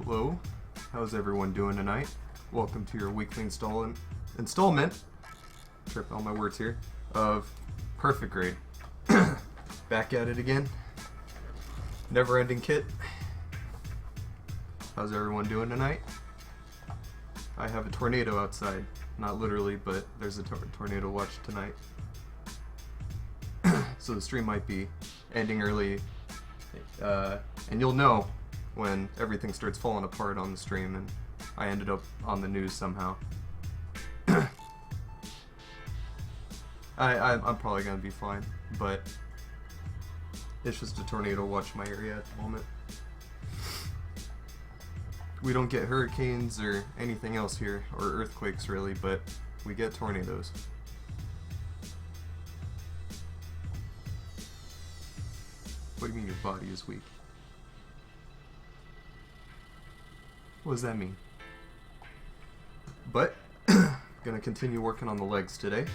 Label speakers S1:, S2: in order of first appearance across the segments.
S1: Hello, how's everyone doing tonight? Welcome to your weekly installment, trip all my words here, of Perfect Grade. Back at it again. Never ending kit. How's everyone doing tonight? I have a tornado outside. Not literally, but there's a tornado watch tonight. So the stream might be ending early, and you'll know when everything starts falling apart on the stream and I ended up on the news somehow. I'm probably gonna be fine, but it's just a tornado watch in my area at the moment. We don't get hurricanes or anything else here, or earthquakes really, but we get tornadoes. What do you mean your body is weak? What does that mean? But, gonna continue working on the legs today.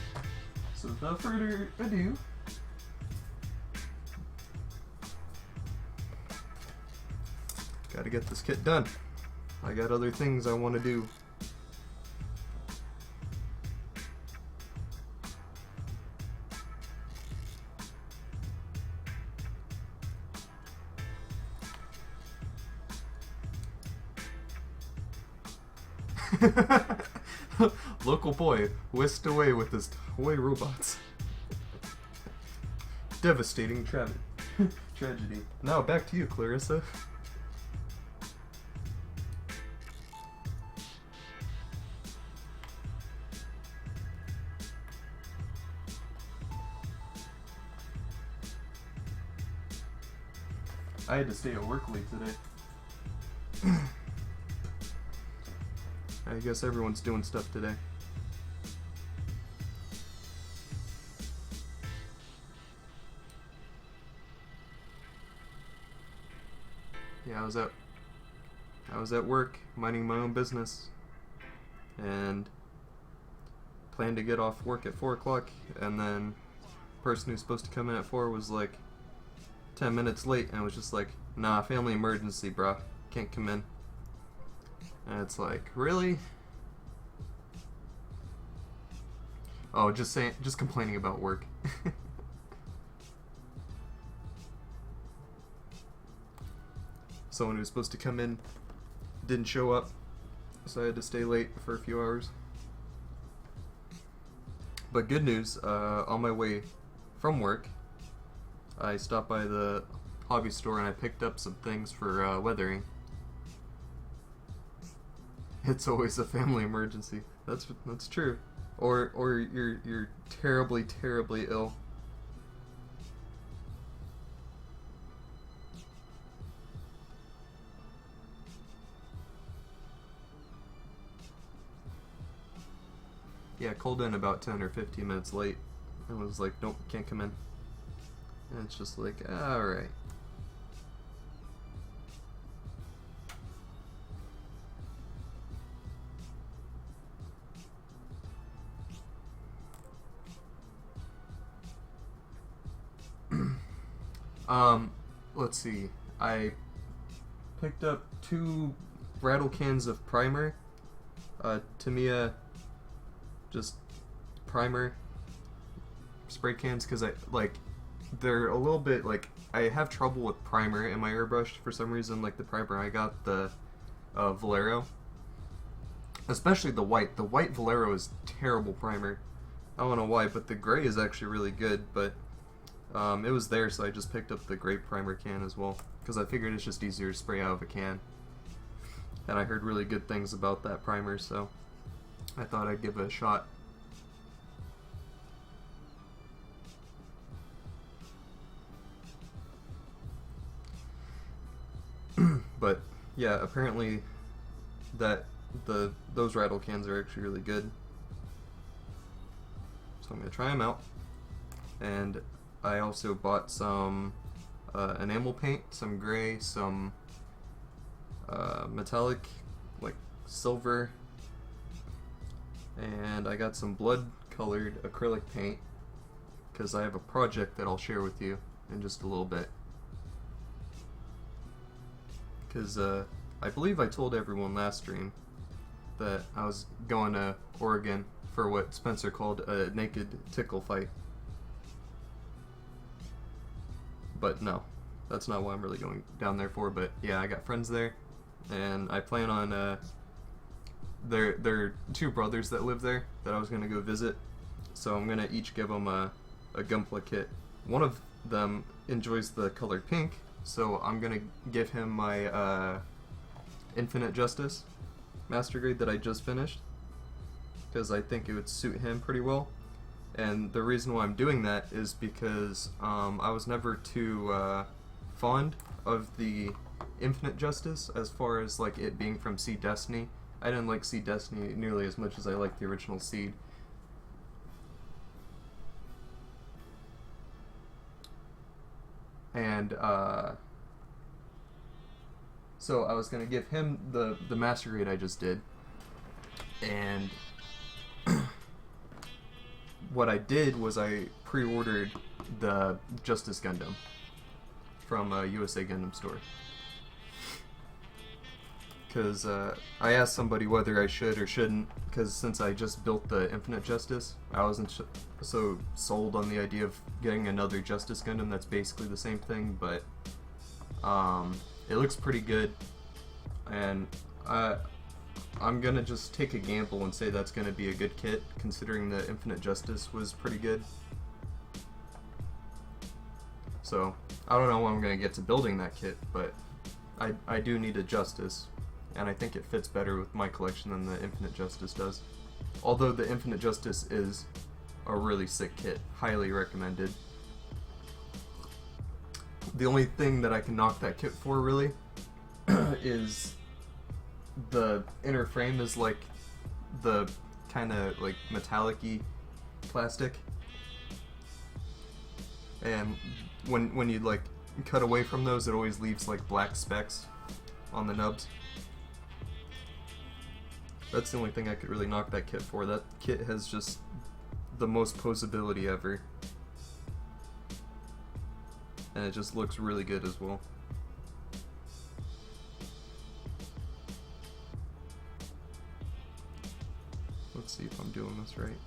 S1: So without further ado, gotta get this kit done. I got other things I want to do. Local boy whisked away with his toy robots. Devastating tragedy. Now back to you, Clarissa. I had to stay at work late today. I guess everyone's doing stuff today. Yeah, I was at work, minding my own business, and planned to get off work at 4 o'clock, and then the person who's supposed to come in at 4 was like 10 minutes late, and I was just like, nah, family emergency, bro, can't come in. And it's like, really? Oh, just complaining about work. Someone who was supposed to come in didn't show up, so I had to stay late for a few hours. But good news, on my way from work, I stopped by the hobby store and I picked up some things for weathering. It's always a family emergency. That's true. Or you're terribly ill. Yeah, called in about 10 or 15 minutes late and was like, nope, can't come in. And it's just like, alright. Let's see. I picked up 2 rattle cans of primer. Tamiya, just primer spray cans, because they're a little bit I have trouble with primer in my airbrush for some reason. Like the primer I got, the Valero, especially the white. The white Valero is terrible primer. I don't know why, but the gray is actually really good. But it was there, so I just picked up the gray primer can as well, because I figured it's just easier to spray out of a can. And I heard really good things about that primer, so I thought I'd give it a shot. But yeah, apparently those rattle cans are actually really good. So I'm gonna try them out. And I also bought some enamel paint, some gray, some metallic, like silver, and I got some blood colored acrylic paint because I have a project that I'll share with you in just a little bit. Because I believe I told everyone last stream that I was going to Oregon for what Spencer called a naked tickle fight. But no, that's not what I'm really going down there for. But yeah, I got friends there, and I plan on there are two brothers that live there that I was gonna go visit, so I'm gonna each give them a Gunpla kit. One of them enjoys the color pink, so I'm gonna give him my Infinite Justice Master Grade that I just finished, because I think it would suit him pretty well. And the reason why I'm doing that is because I was never too fond of the Infinite Justice as far as like it being from Seed Destiny. I didn't like Seed Destiny nearly as much as I liked the original Seed. And so I was gonna give him the Master Grade I just did, and what I did was I pre-ordered the Justice Gundam from USA Gundam store. Because I asked somebody whether I should or shouldn't, because since I just built the Infinite Justice, I wasn't so sold on the idea of getting another Justice Gundam that's basically the same thing, but it looks pretty good, and I'm gonna just take a gamble and say that's gonna be a good kit, considering the Infinite Justice was pretty good. So, I don't know when I'm gonna get to building that kit, but I do need a Justice, and I think it fits better with my collection than the Infinite Justice does. Although the Infinite Justice is a really sick kit, highly recommended. The only thing that I can knock that kit for, really, is the inner frame is like the kind of like metallic-y plastic, and when you like cut away from those, it always leaves like black specks on the nubs. That's the only thing I could really knock that kit for. That kit has just the most posability ever, and it just looks really good as well. Let's see if I'm doing this right.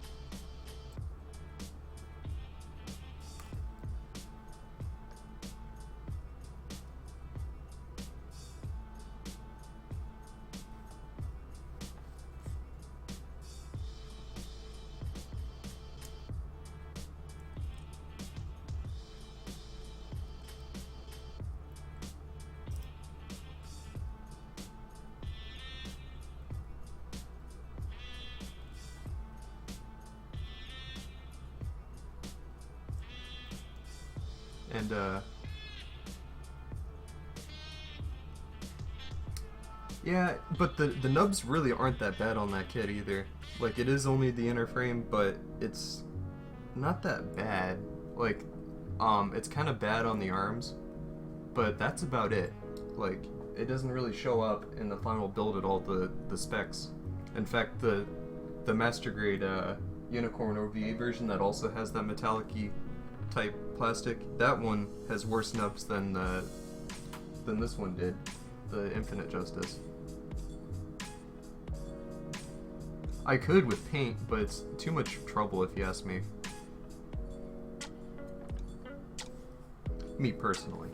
S1: And yeah, but the nubs really aren't that bad on that kit either. Like, it is only the inner frame, but it's not that bad. Like, it's kind of bad on the arms, but that's about it. Like, it doesn't really show up in the final build at all, the specs. In fact, the Master Grade Unicorn OVA version that also has that metallic-y type plastic, that one has worse nubs than this one did, the Infinite Justice. I could with paint, but it's too much trouble if you ask me. Me personally.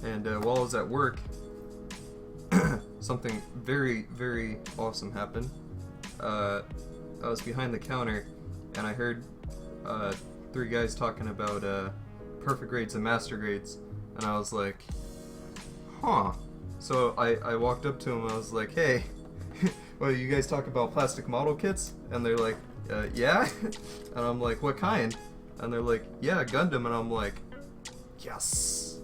S1: And while I was at work, something very, very awesome happened. I was behind the counter, and I heard 3 guys talking about perfect grades and master grades, and I was like, huh. So I walked up to them, and I was like, hey, well, you guys talk about plastic model kits? And they're like, yeah? And I'm like, what kind? And they're like, yeah, Gundam. And I'm like, yes.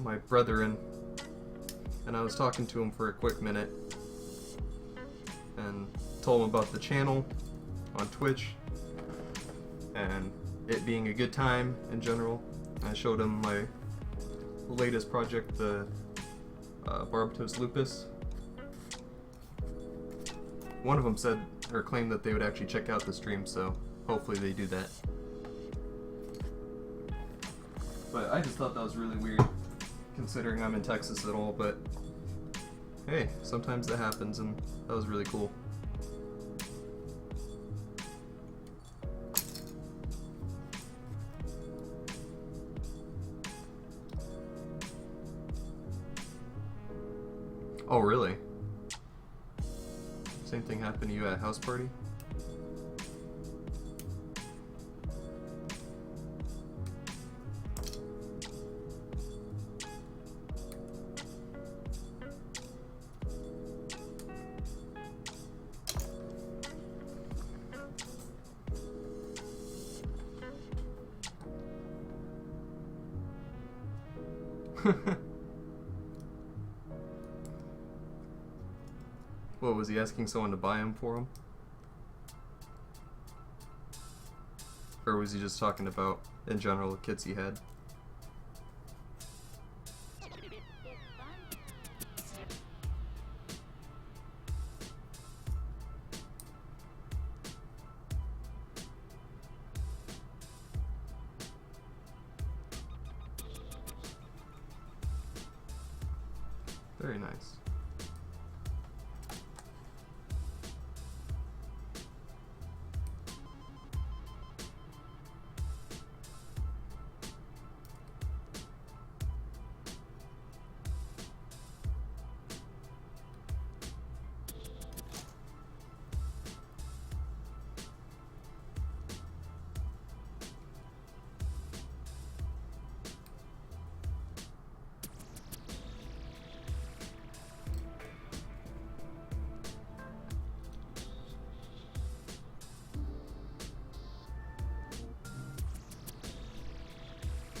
S1: My brethren. And I was talking to him for a quick minute, and told him about the channel on Twitch, and it being a good time in general. I showed him my latest project, the Barbatos Lupus, one of them said or claimed that they would actually check out the stream, so hopefully they do that. But I just thought that was really weird, considering I'm in Texas at all, but hey, sometimes that happens, and that was really cool. Oh, really? Same thing happened to you at a house party? What, was he asking someone to buy him for him? Or was he just talking about, in general, the kids he had? Very nice.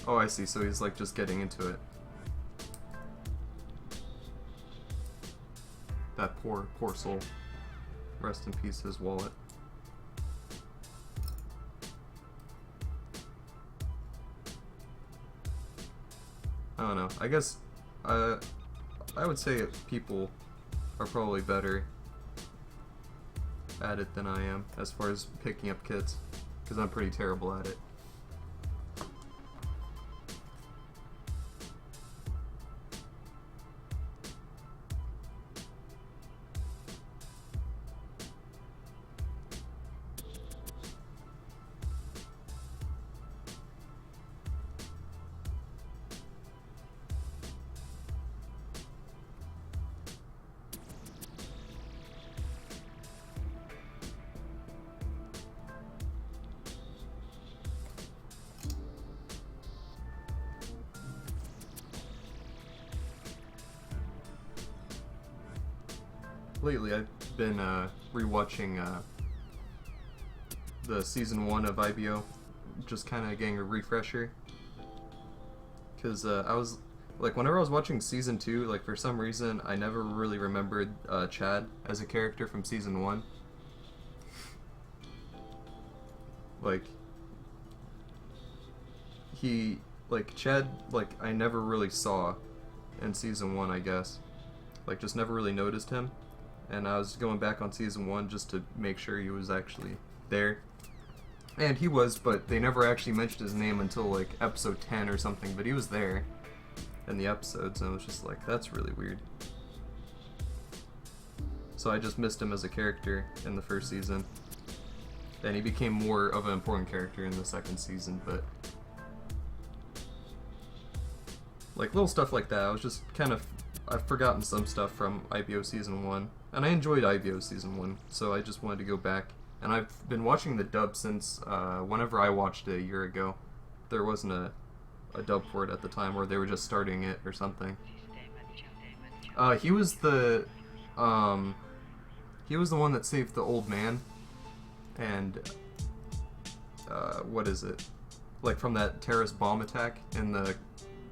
S1: Oh, I see. So he's like just getting into it. That poor soul. Rest in peace, his wallet. I don't know. I guess I would say people are probably better at it than I am as far as picking up kids, because I'm pretty terrible at it. Lately, I've been rewatching the season 1 of IBO, just kind of getting a refresher. Because I was, like, whenever I was watching season 2, like, for some reason, I never really remembered Chad as a character from season 1. Like, Chad, like, I never really saw in season 1, I guess. Like, just never really noticed him. And I was going back on season 1 just to make sure he was actually there. And he was, but they never actually mentioned his name until like episode 10 or something, but he was there in the episodes, and I was just like, that's really weird. So I just missed him as a character in the first season. And he became more of an important character in the second season, but like little stuff like that, I was just kind of, I've forgotten some stuff from IBO season 1. And I enjoyed IBO season 1, so I just wanted to go back. And I've been watching the dub since whenever I watched it a year ago. There wasn't a dub for it at the time, or they were just starting it or something. He was the one that saved the old man. And what is it? Like from that terrorist bomb attack in the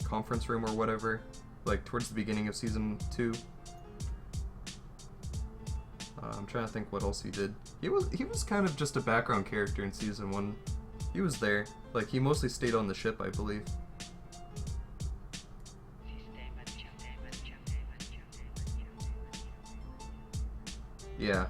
S1: conference room or whatever. Like towards the beginning of season 2. I'm trying to think what else he did. He was kind of just a background character in season 1. He was there. Like, he mostly stayed on the ship, I believe. Yeah.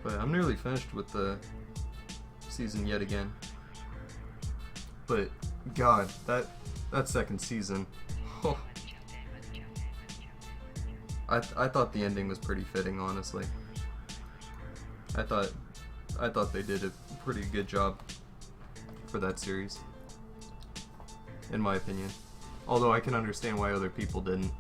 S1: But I'm nearly finished with the season yet again. But God, that second season, oh, I thought the ending was pretty fitting, honestly. I thought they did a pretty good job for that series, in my opinion. Although I can understand why other people didn't.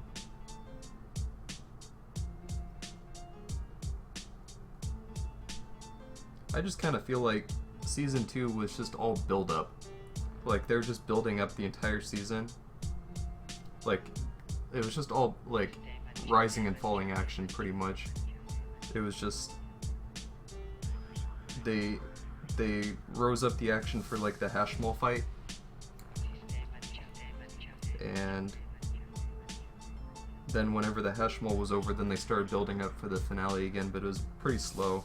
S1: I just kind of feel like season 2 was just all build up. Like, they're just building up the entire season. Like, it was just all, like, rising and falling action, pretty much. It was just... They rose up the action for, like, the Hashmal fight. And then whenever the Hashmal was over, then they started building up for the finale again, but it was pretty slow.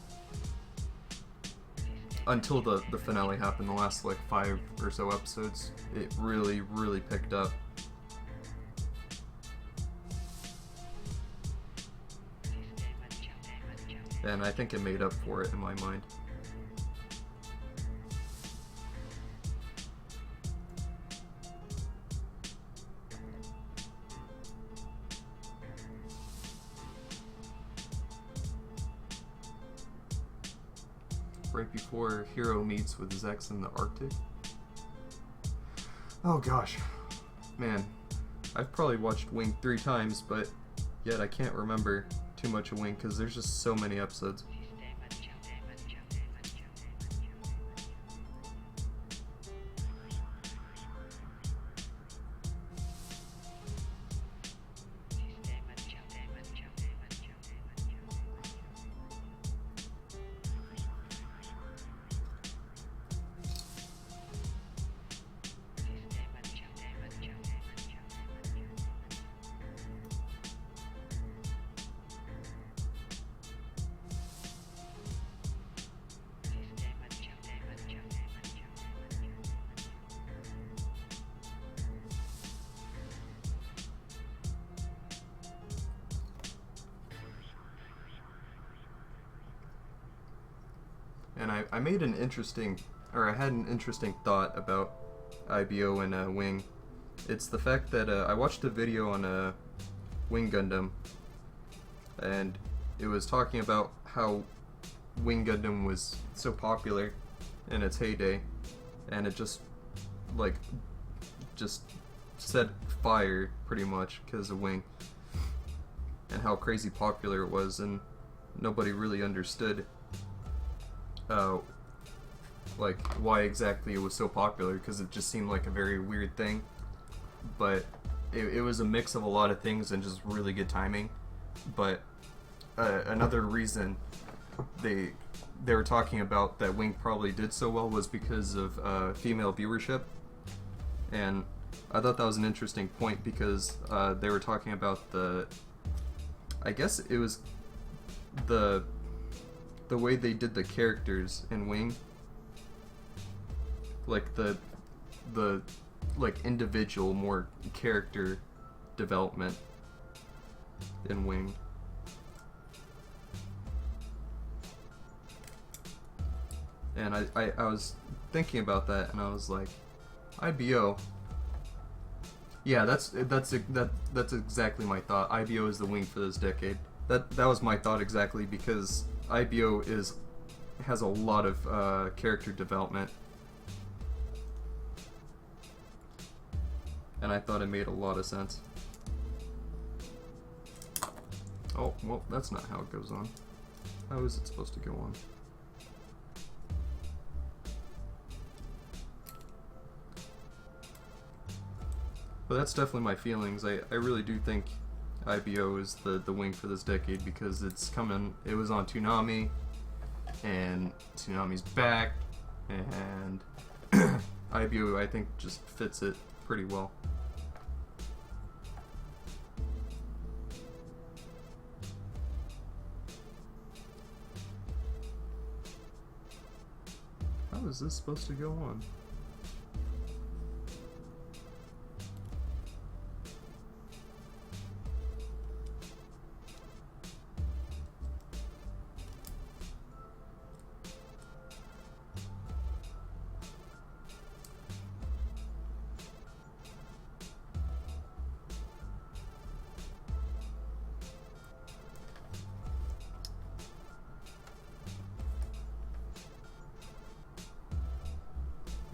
S1: Until the finale happened, the last like 5 or so episodes, it really, really picked up. And I think it made up for it in my mind. Right before Hero meets with Zex in the Arctic. Oh gosh. Man, I've probably watched Wing 3 times, but yet I can't remember too much of Wing because there's just so many episodes. And I made an interesting, or I had an interesting thought about IBO and Wing. It's the fact that I watched a video on Wing Gundam, and it was talking about how Wing Gundam was so popular in its heyday, and it just set fire pretty much because of Wing, and how crazy popular it was, and nobody really understood like why exactly it was so popular, because it just seemed like a very weird thing, but it was a mix of a lot of things and just really good timing. But another reason they were talking about that Wing probably did so well was because of female viewership, and I thought that was an interesting point because they were talking about I guess it was the way they did the characters in Wing, like the like individual more character development in Wing. And I was thinking about that, and I was like, IBO. Yeah, that's exactly my thought. IBO is the Wing for this decade. That was my thought exactly, because IBO has a lot of character development, and I thought it made a lot of sense. Oh, well, that's not how it goes on. How is it supposed to go on? But that's definitely my feelings. I really do think IBO is the Wing for this decade, because it's coming. It was on Toonami, and Toonami's back, and IBO I think just fits it pretty well. How is this supposed to go on?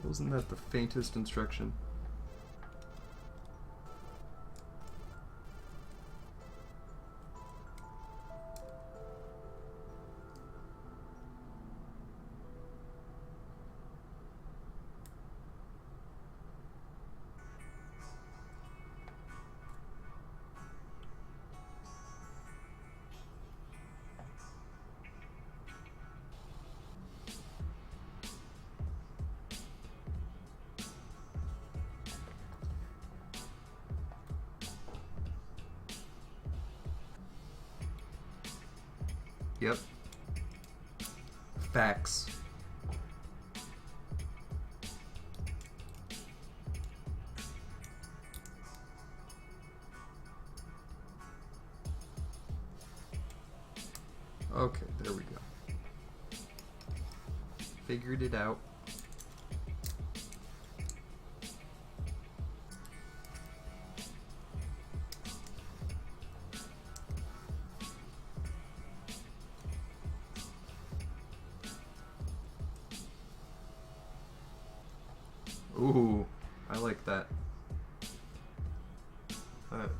S1: Wasn't that the faintest instruction? Yep. Facts. Okay, there we go. Figured it out. Ooh, I like that.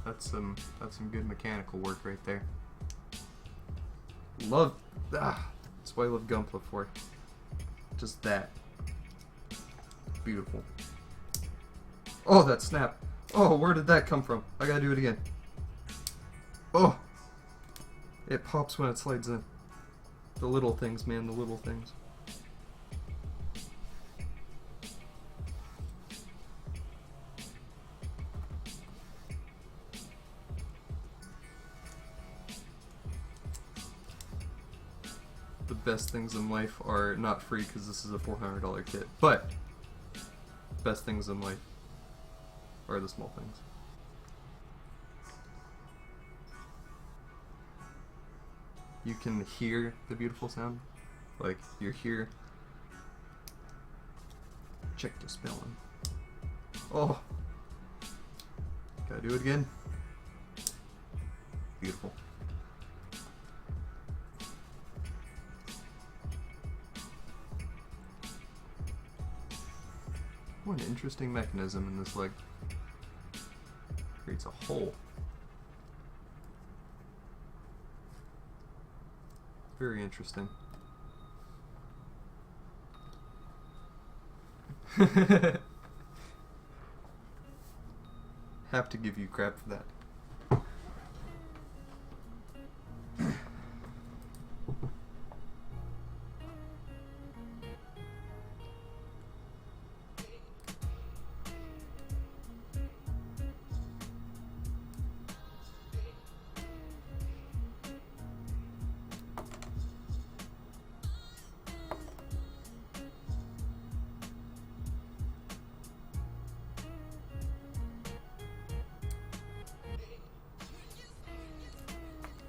S1: That's some good mechanical work right there. That's what I love Gunpla for. Just that. Beautiful. Oh, that snap. Oh, where did that come from? I gotta do it again. Oh! It pops when it slides in. The little things, man, the little things. The best things in life are not free because this is a $400 kit, but best things in life are the small things. You can hear the beautiful sound, like you're here. Check the spelling. Oh, gotta do it again. Beautiful. What an interesting mechanism in this leg. Creates a hole. Very interesting. Have to give you crap for that.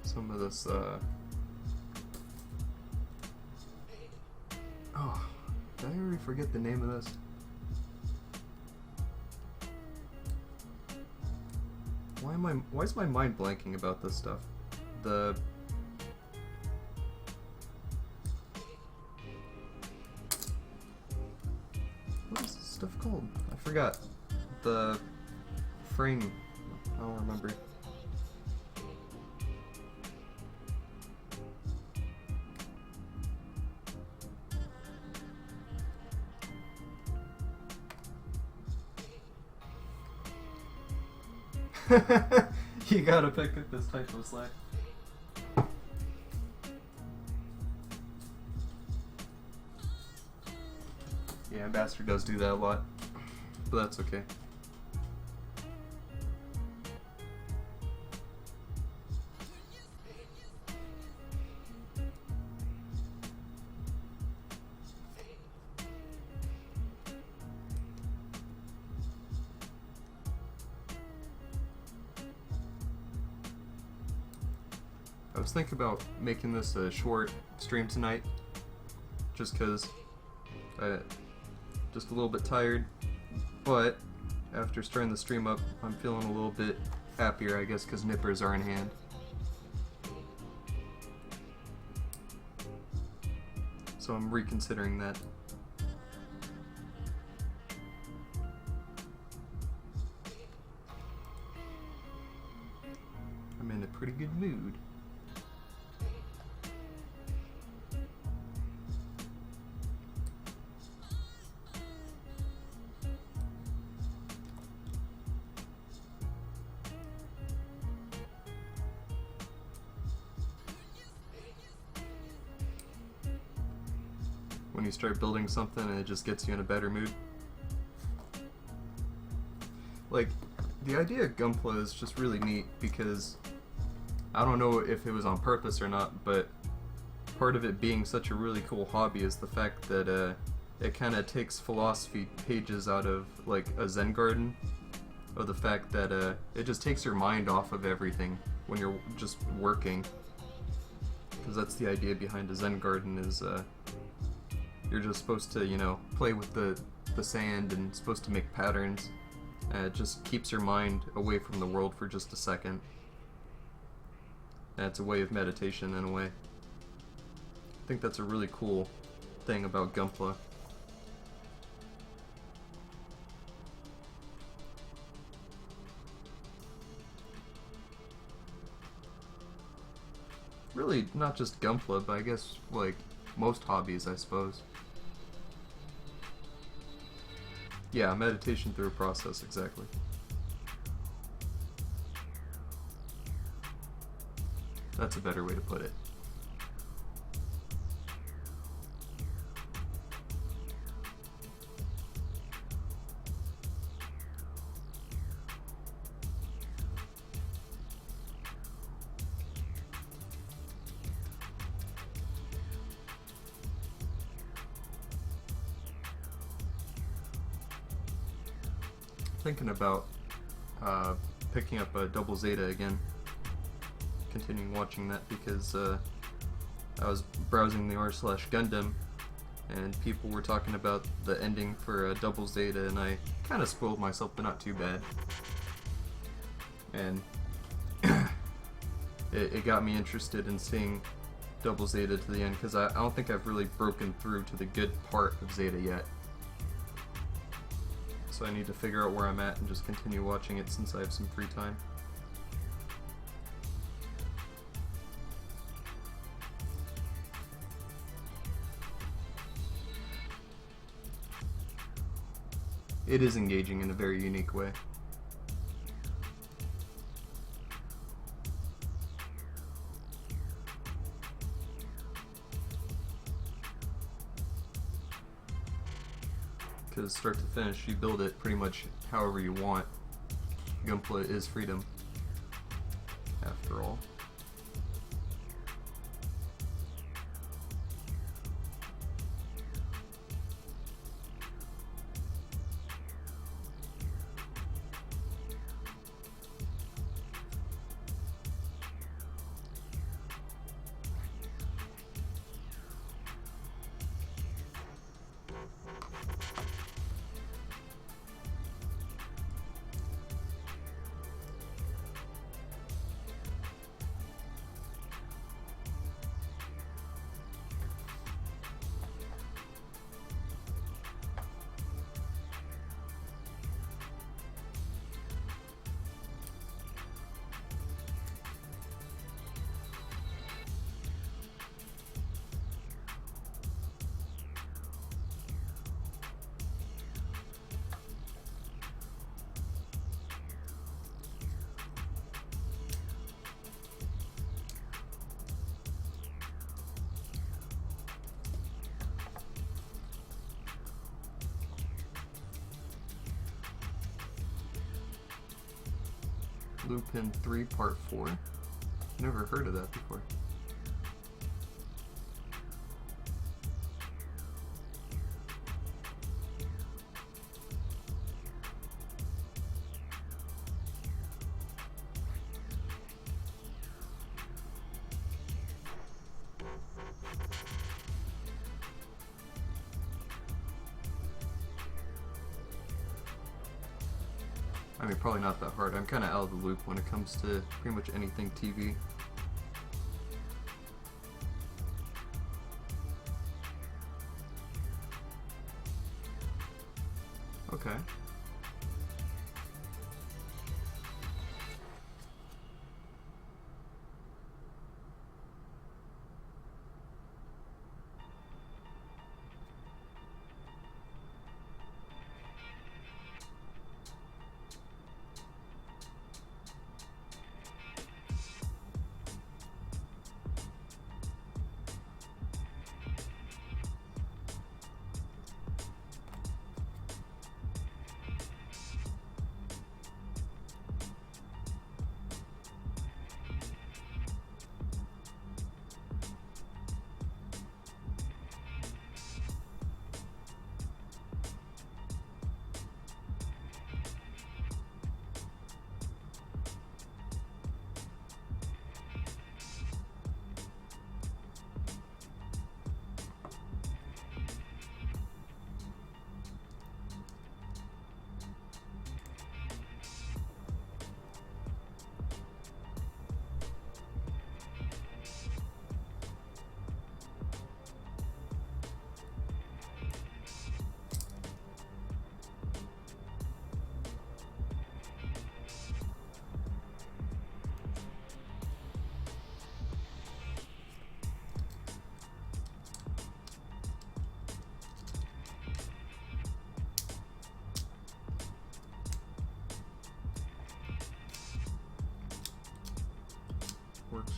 S1: Some of this, oh, did I already forget the name of this? Why is my mind blanking about this stuff? What is this stuff called? I forgot. The frame, I don't remember. You gotta pick up this type of slack. Yeah, Ambassador does do that a lot, but that's okay. I was thinking about making this a short stream tonight, just because I'm just a little bit tired, but after starting the stream up, I'm feeling a little bit happier, I guess, because nippers are in hand. So I'm reconsidering that. pretty good mood. When you start building something and it just gets you in a better mood. Like, the idea of Gunpla is just really neat because I don't know if it was on purpose or not, but part of it being such a really cool hobby is the fact that it kind of takes philosophy pages out of like a Zen garden, or the fact that it just takes your mind off of everything when you're just working, because that's the idea behind a Zen garden is you're just supposed to, you know, play with the sand and supposed to make patterns. It just keeps your mind away from the world for just a second. And it's a way of meditation in a way. I think that's a really cool thing about Gunpla. Really, not just Gunpla, but I guess, like, most hobbies, I suppose. Yeah, meditation through a process, exactly. That's a better way to put it. Thinking about picking up a Double Zeta again, continuing watching that because I was browsing the r/Gundam and people were talking about the ending for Double Zeta, and I kind of spoiled myself, but not too bad. And it got me interested in seeing Double Zeta to the end, because I don't think I've really broken through to the good part of Zeta yet. So I need to figure out where I'm at and just continue watching it since I have some free time. It is engaging in a very unique way. Because start to finish, you build it pretty much however you want. Gunpla is freedom, after all. Lupin 3 Part 4? Never heard of that before. I mean, probably not that hard. I'm kind of out of the loop when it comes to pretty much anything TV. Okay.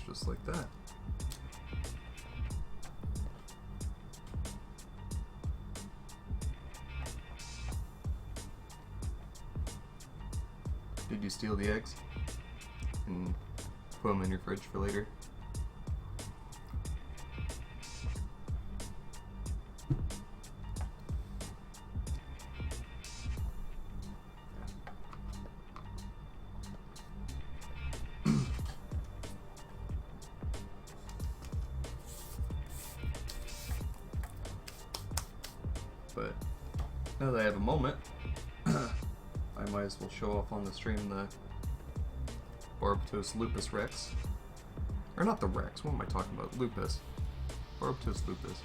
S1: Just like that. Did you steal the eggs? And put them in your fridge for later? But now that I have a moment, I might as well show off on the stream the Barbatos Lupus Rex. Or not the Rex, what am I talking about? Lupus. Barbatos Lupus.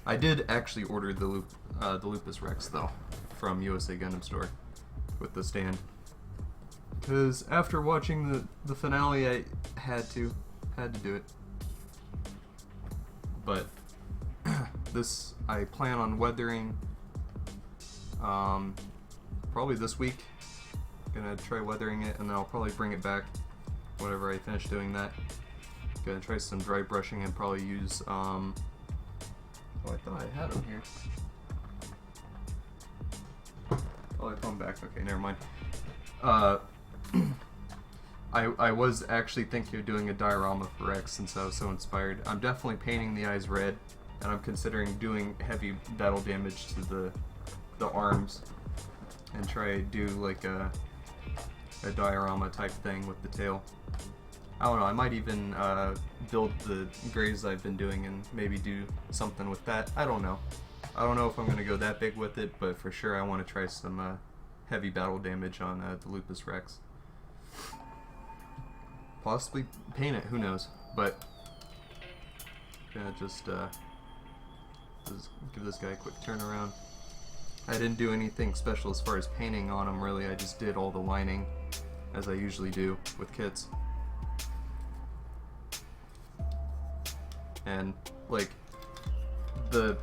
S1: I did actually order the Lupus Rex though, from USA Gundam Store with the stand. Because after watching the finale, I had to do it. But this, I plan on weathering probably this week. Gonna try weathering it, and then I'll probably bring it back whenever I finish doing that. Gonna try some dry brushing and probably use oh, I thought I had them here. Oh, I come back. Okay, never mind. I was actually thinking of doing a diorama for Rex since I was so inspired. I'm definitely painting the eyes red, and I'm considering doing heavy battle damage to the arms, and try to do like a diorama type thing with the tail. I don't know, I might even build the graves I've been doing and maybe do something with that. I don't know. I don't know if I'm going to go that big with it, but for sure I want to try some heavy battle damage on the Lupus Rex. Possibly paint it, who knows. But gonna just give this guy a quick turnaround. I didn't do anything special as far as painting on him really, I just did all the lining as I usually do with kits. And like the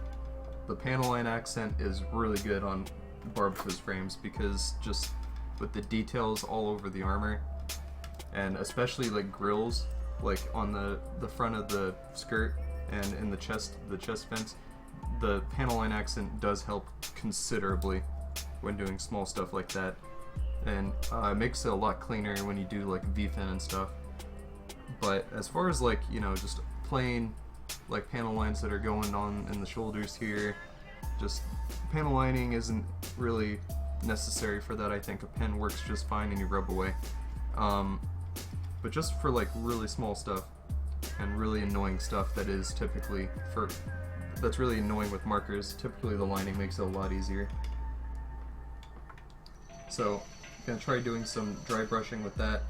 S1: panel line accent is really good on Barbatos frames because just with the details all over the armor, and especially like grills like on the front of the skirt and in the chest vents, the panel line accent does help considerably when doing small stuff like that, and it makes it a lot cleaner when you do like V-fin and stuff. But as far as like, you know, just plain like panel lines that are going on in the shoulders here, just panel lining isn't really necessary for that. I think a pen works just fine and you rub away. But just for like really small stuff and really annoying stuff that is typically that's really annoying with markers, typically the lining makes it a lot easier. So gonna try doing some dry brushing with that,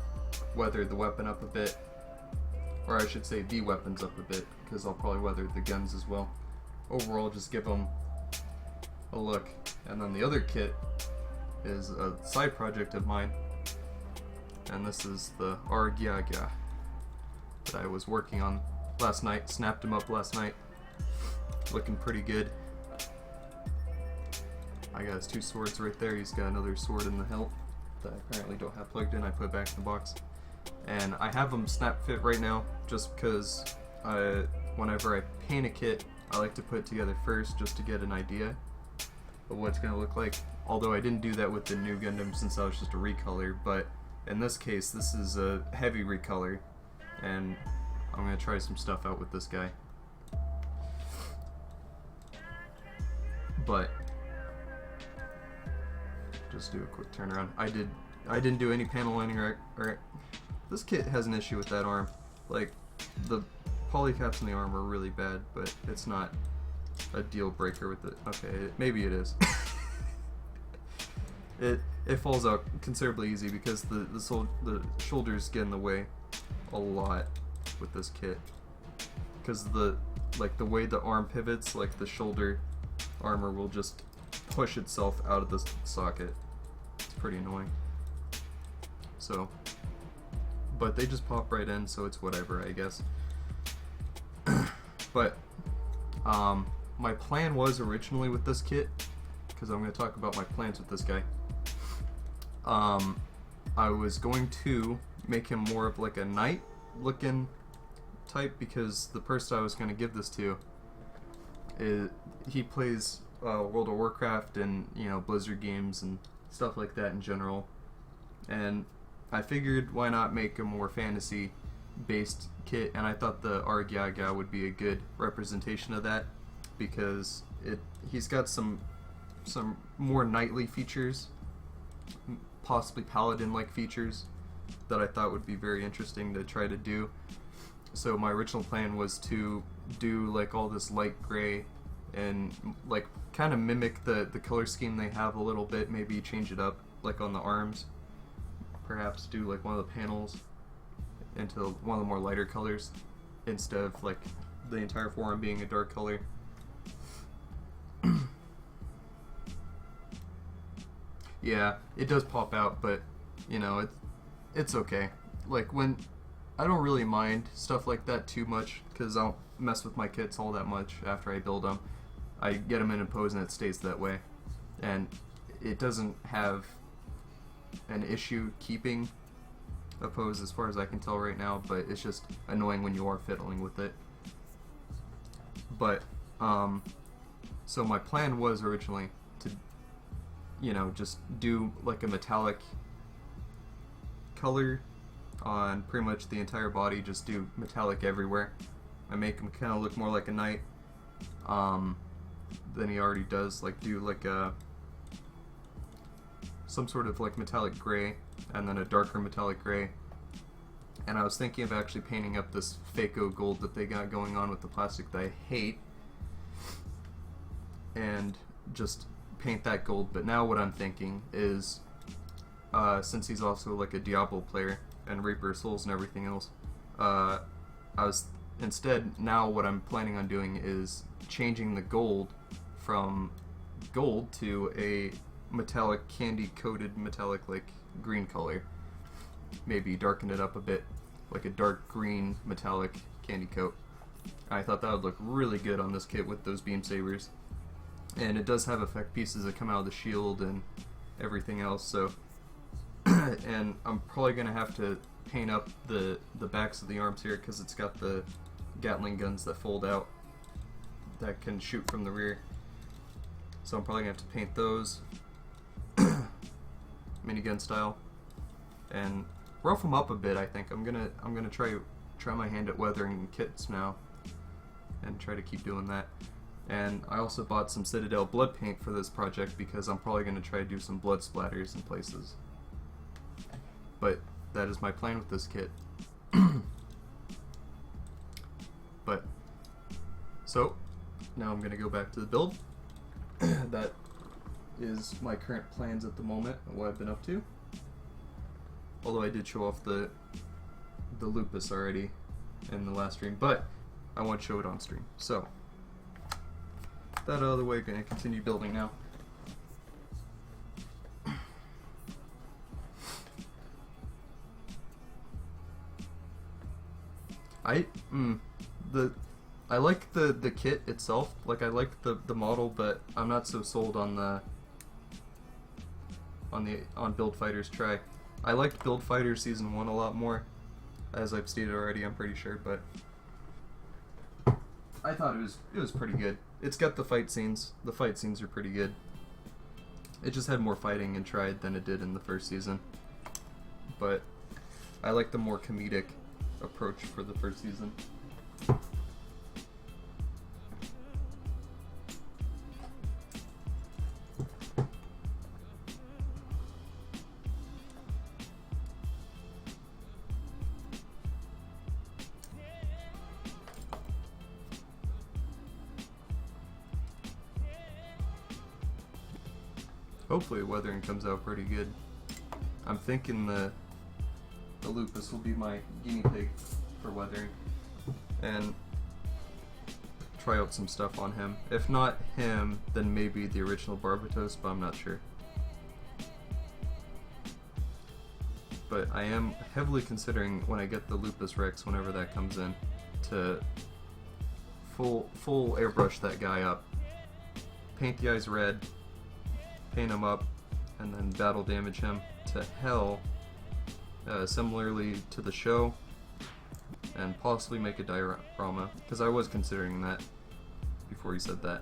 S1: weather the weapon up a bit, or I should say the weapons up a bit, because I'll probably weather the guns as well. Overall, just give them a look. And then the other kit is a side project of mine, and this is the Argyaga that I was working on last night. Snapped him up last night. Looking pretty good. I got his two swords right there. He's got another sword in the hilt that I apparently don't have plugged in. I put it back in the box. And I have them snap fit right now just because whenever I paint a kit, I like to put it together first just to get an idea of what it's going to look like. Although I didn't do that with the new Gundam since I was just a recolor, but in this case this is a heavy recolor, and I'm going to try some stuff out with this guy. But just do a quick turnaround. I didn't do any panel lining or this kit has an issue with that arm. Like, the polycaps in the arm are really bad, but it's not a deal breaker with it. Okay, maybe it is. It falls out considerably easy because the shoulders get in the way a lot with this kit. Because the way the arm pivots, like the shoulder armor will just push itself out of the socket. It's pretty annoying. So, but they just pop right in, so it's whatever, I guess. But my plan was originally with this kit, because I'm going to talk about my plans with this guy. I was going to make him more of like a knight looking type because the person I was going to give this to, he plays World of Warcraft and, you know, Blizzard games and stuff like that in general. And I figured why not make a more fantasy based kit, and I thought the Argyaga would be a good representation of that because he's got some more knightly features, possibly paladin-like features that I thought would be very interesting to try to do. So my original plan was to do like all this light gray and like kind of mimic the color scheme they have a little bit, maybe change it up like on the arms, perhaps do like one of the panels into one of the more lighter colors instead of like the entire forearm being a dark color. Yeah, it does pop out, but you know, it's okay. Like when I don't really mind stuff like that too much because I don't mess with my kits all that much after I build them. I get them in a pose and it stays that way, and it doesn't have an issue keeping a pose as far as I can tell right now, but it's just annoying when you are fiddling with it. But so my plan was originally to, you know, just do like a metallic color on pretty much the entire body, just do metallic everywhere. I make him kind of look more like a knight than he already does, like do like a some sort of like metallic gray and then a darker metallic gray. And I was thinking of actually painting up this Fako gold that they got going on with the plastic that I hate and just paint that gold. But now what I'm thinking is since he's also like a Diablo player and Reaper of Souls and everything else, now what I'm planning on doing is changing the gold from gold to a metallic candy coated metallic like green color. Maybe darken it up a bit, like a dark green metallic candy coat. I thought that would look really good on this kit with those beam sabers. And it does have effect pieces that come out of the shield and everything else, so and I'm probably gonna have to paint up the backs of the arms here because it's got the Gatling guns that fold out that can shoot from the rear. So I'm probably gonna have to paint those minigun style and rough them up a bit. I think I'm gonna try my hand at weathering kits now and try to keep doing that. And I also bought some Citadel blood paint for this project because I'm probably gonna try to do some blood splatters in places. But that is my plan with this kit. But so now I'm gonna go back to the build. That is my current plans at the moment and what I've been up to. Although I did show off the lupus already in the last stream, but I won't show it on stream. So that out of the way, gonna continue building now. I like the kit itself. Like I like the model, but I'm not so sold on Build Fighters Try. I liked Build Fighters Season 1 a lot more, as I've stated already, I'm pretty sure, but I thought it was pretty good. It's got the fight scenes. The fight scenes are pretty good. It just had more fighting in Tried than it did in the first season. But I like the more comedic approach for the first season. Hopefully weathering comes out pretty good. I'm thinking the lupus will be my guinea pig for weathering and try out some stuff on him. If not him, then maybe the original Barbatos, but I'm not sure. But I am heavily considering when I get the Lupus Rex, whenever that comes in, to full airbrush that guy up. Paint the eyes red, paint him up, and then battle damage him to hell, similarly to the show, and possibly make a diorama, because I was considering that before you said that.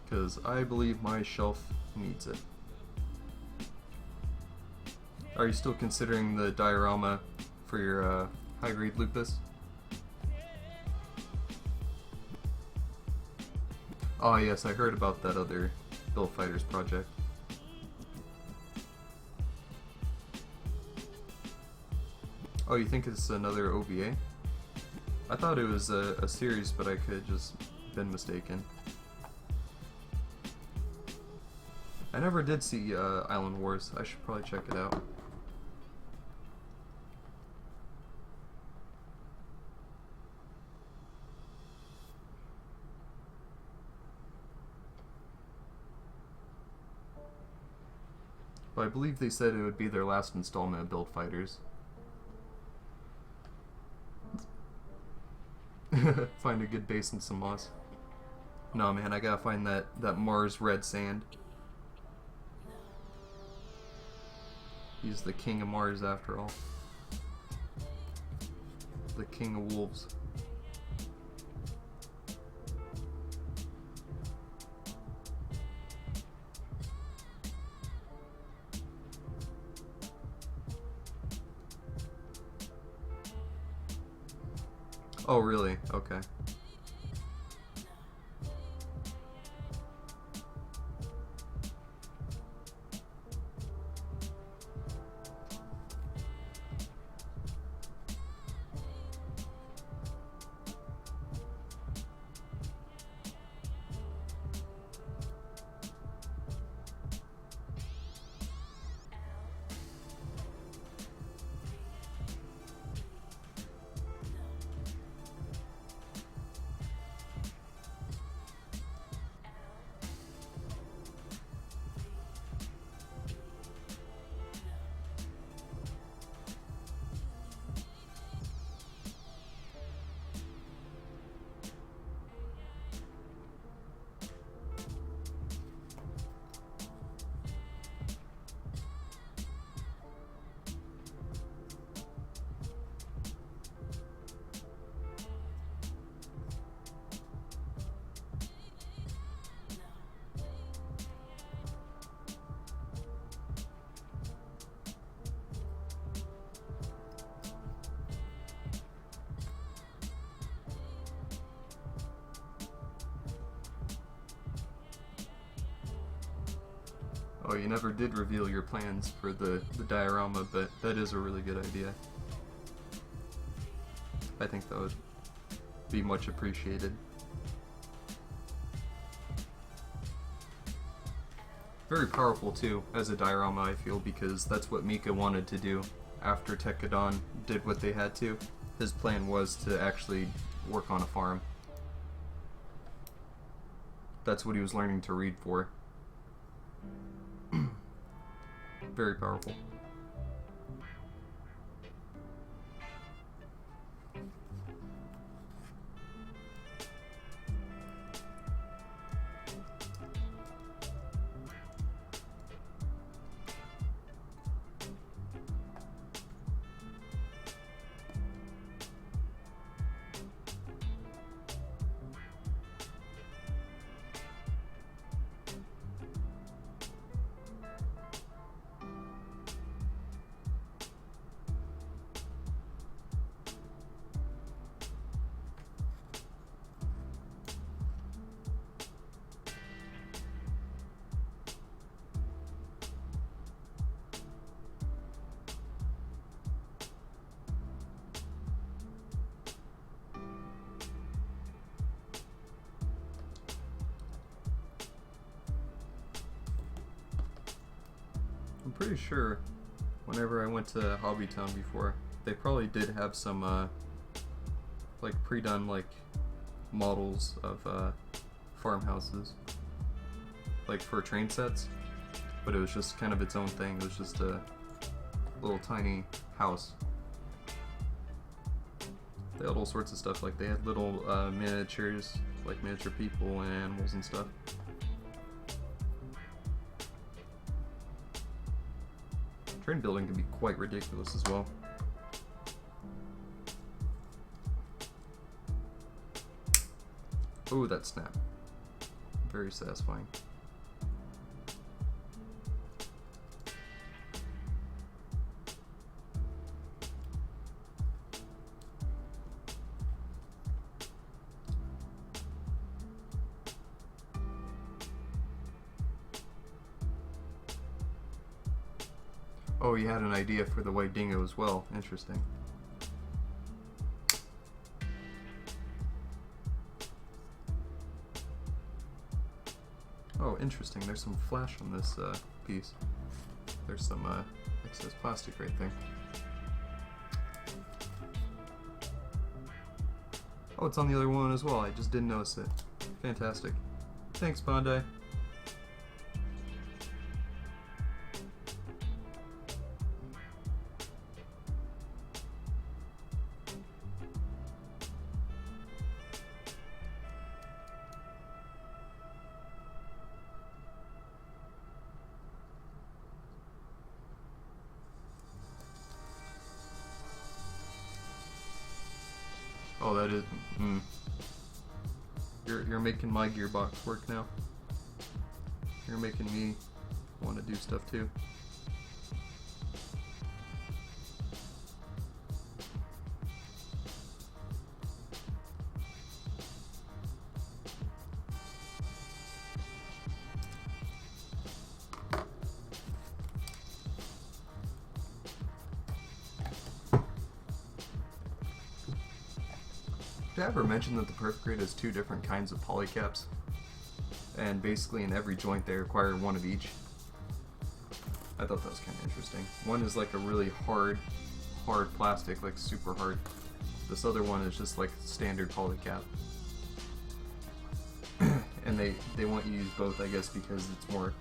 S1: Because I believe my shelf needs it. Are you still considering the diorama for your high-grade lupus? Oh yes, I heard about that other Build Fighters project. Oh, you think it's another OVA? I thought it was a series, but I could have just been mistaken. I never did see Island Wars. I should probably check it out. But I believe they said it would be their last installment of Build Fighters. Find a good base and some moss. No man, I gotta find that Mars red sand. He's the king of Mars after all. The king of wolves. Oh really? Okay. Oh, you never did reveal your plans for the diorama, but that is a really good idea. I think that would be much appreciated. Very powerful too, as a diorama, I feel, because that's what Mika wanted to do after Tekadon did what they had to. His plan was to actually work on a farm. That's what he was learning to read for. Very powerful. I'm pretty sure whenever I went to Hobbytown before, they probably did have some like pre-done like models of farmhouses, like for train sets, but it was just kind of its own thing. It was just a little tiny house. They had all sorts of stuff, like they had little miniatures, like miniature people and animals and stuff. Turn building can be quite ridiculous as well. Oh, that snap. Very satisfying. Oh, you had an idea for the white dingo as well. Interesting. Oh, interesting. There's some flash on this piece. There's some excess plastic right there. Oh, it's on the other one as well. I just didn't notice it. Fantastic. Thanks, Bandai. Oh, that is... You're making my gearbox work now. You're making me want to do stuff too. Did I ever mention that the Perfect Grid has two different kinds of polycaps? And basically in every joint they require one of each. I thought that was kind of interesting. One is like a really hard plastic, like super hard. This other one is just like standard polycap. And they want you to use both, I guess, because it's more,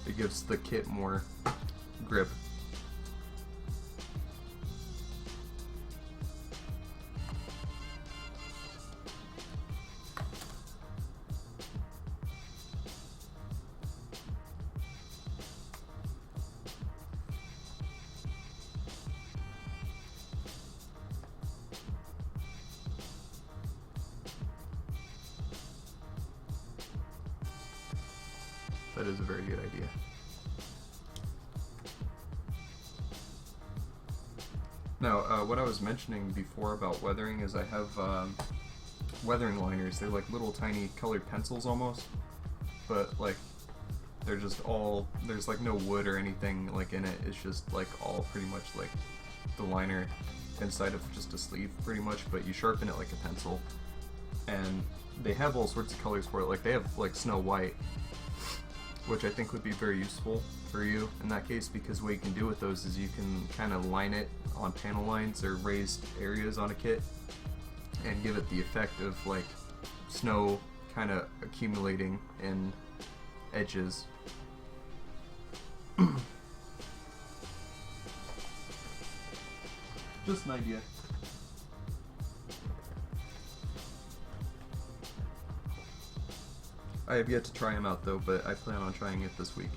S1: it gives the kit more grip. That is a very good idea. Now, what I was mentioning before about weathering is I have weathering liners. They're like little tiny colored pencils almost, but like they're just all, there's like no wood or anything like in it. It's just like all pretty much like the liner inside of just a sleeve pretty much, but you sharpen it like a pencil. And they have all sorts of colors for it. Like they have like snow white, which I think would be very useful for you in that case, because what you can do with those is you can kind of line it on panel lines or raised areas on a kit and give it the effect of like snow kind of accumulating in edges. Just an idea. I have yet to try them out though, but I plan on trying it this week.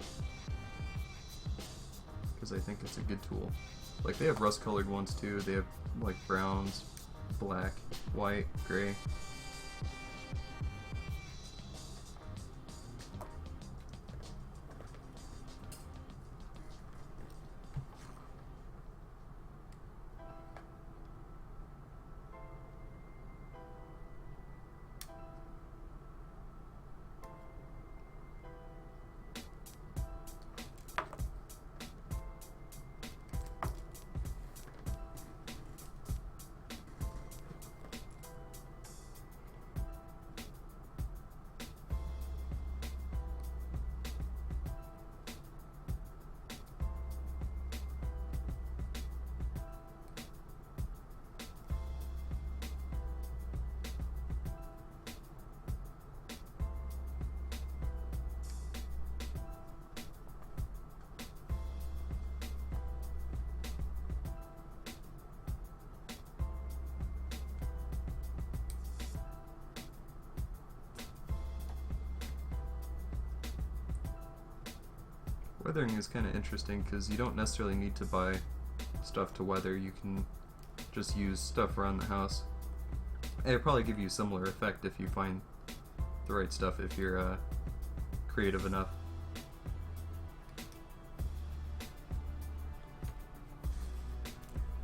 S1: Because I think it's a good tool. Like they have rust colored ones too, they have like browns, black, white, gray. Weathering is kind of interesting because you don't necessarily need to buy stuff to weather. You can just use stuff around the house. And it'll probably give you a similar effect if you find the right stuff, if you're creative enough.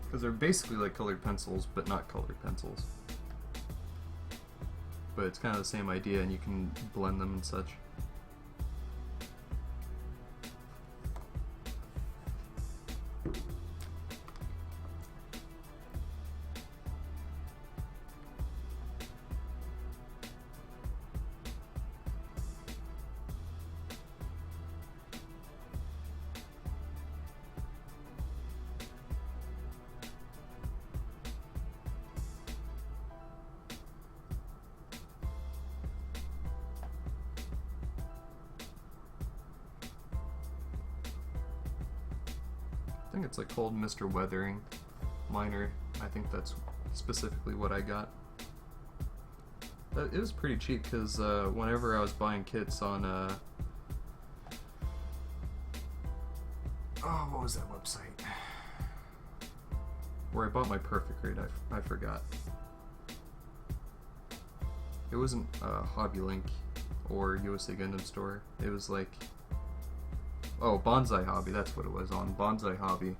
S1: Because they're basically like colored pencils, but not colored pencils. But it's kind of the same idea, and you can blend them and such. I think it's like called Mr. Weathering liner. I think that's specifically what I got. It was pretty cheap because whenever I was buying kits on what was that website? Where I bought my Perfect Grade, I forgot. It wasn't Hobby Link or USA Gundam Store. It was like, oh, Bonsai Hobby, that's what it was, on Bonsai Hobby.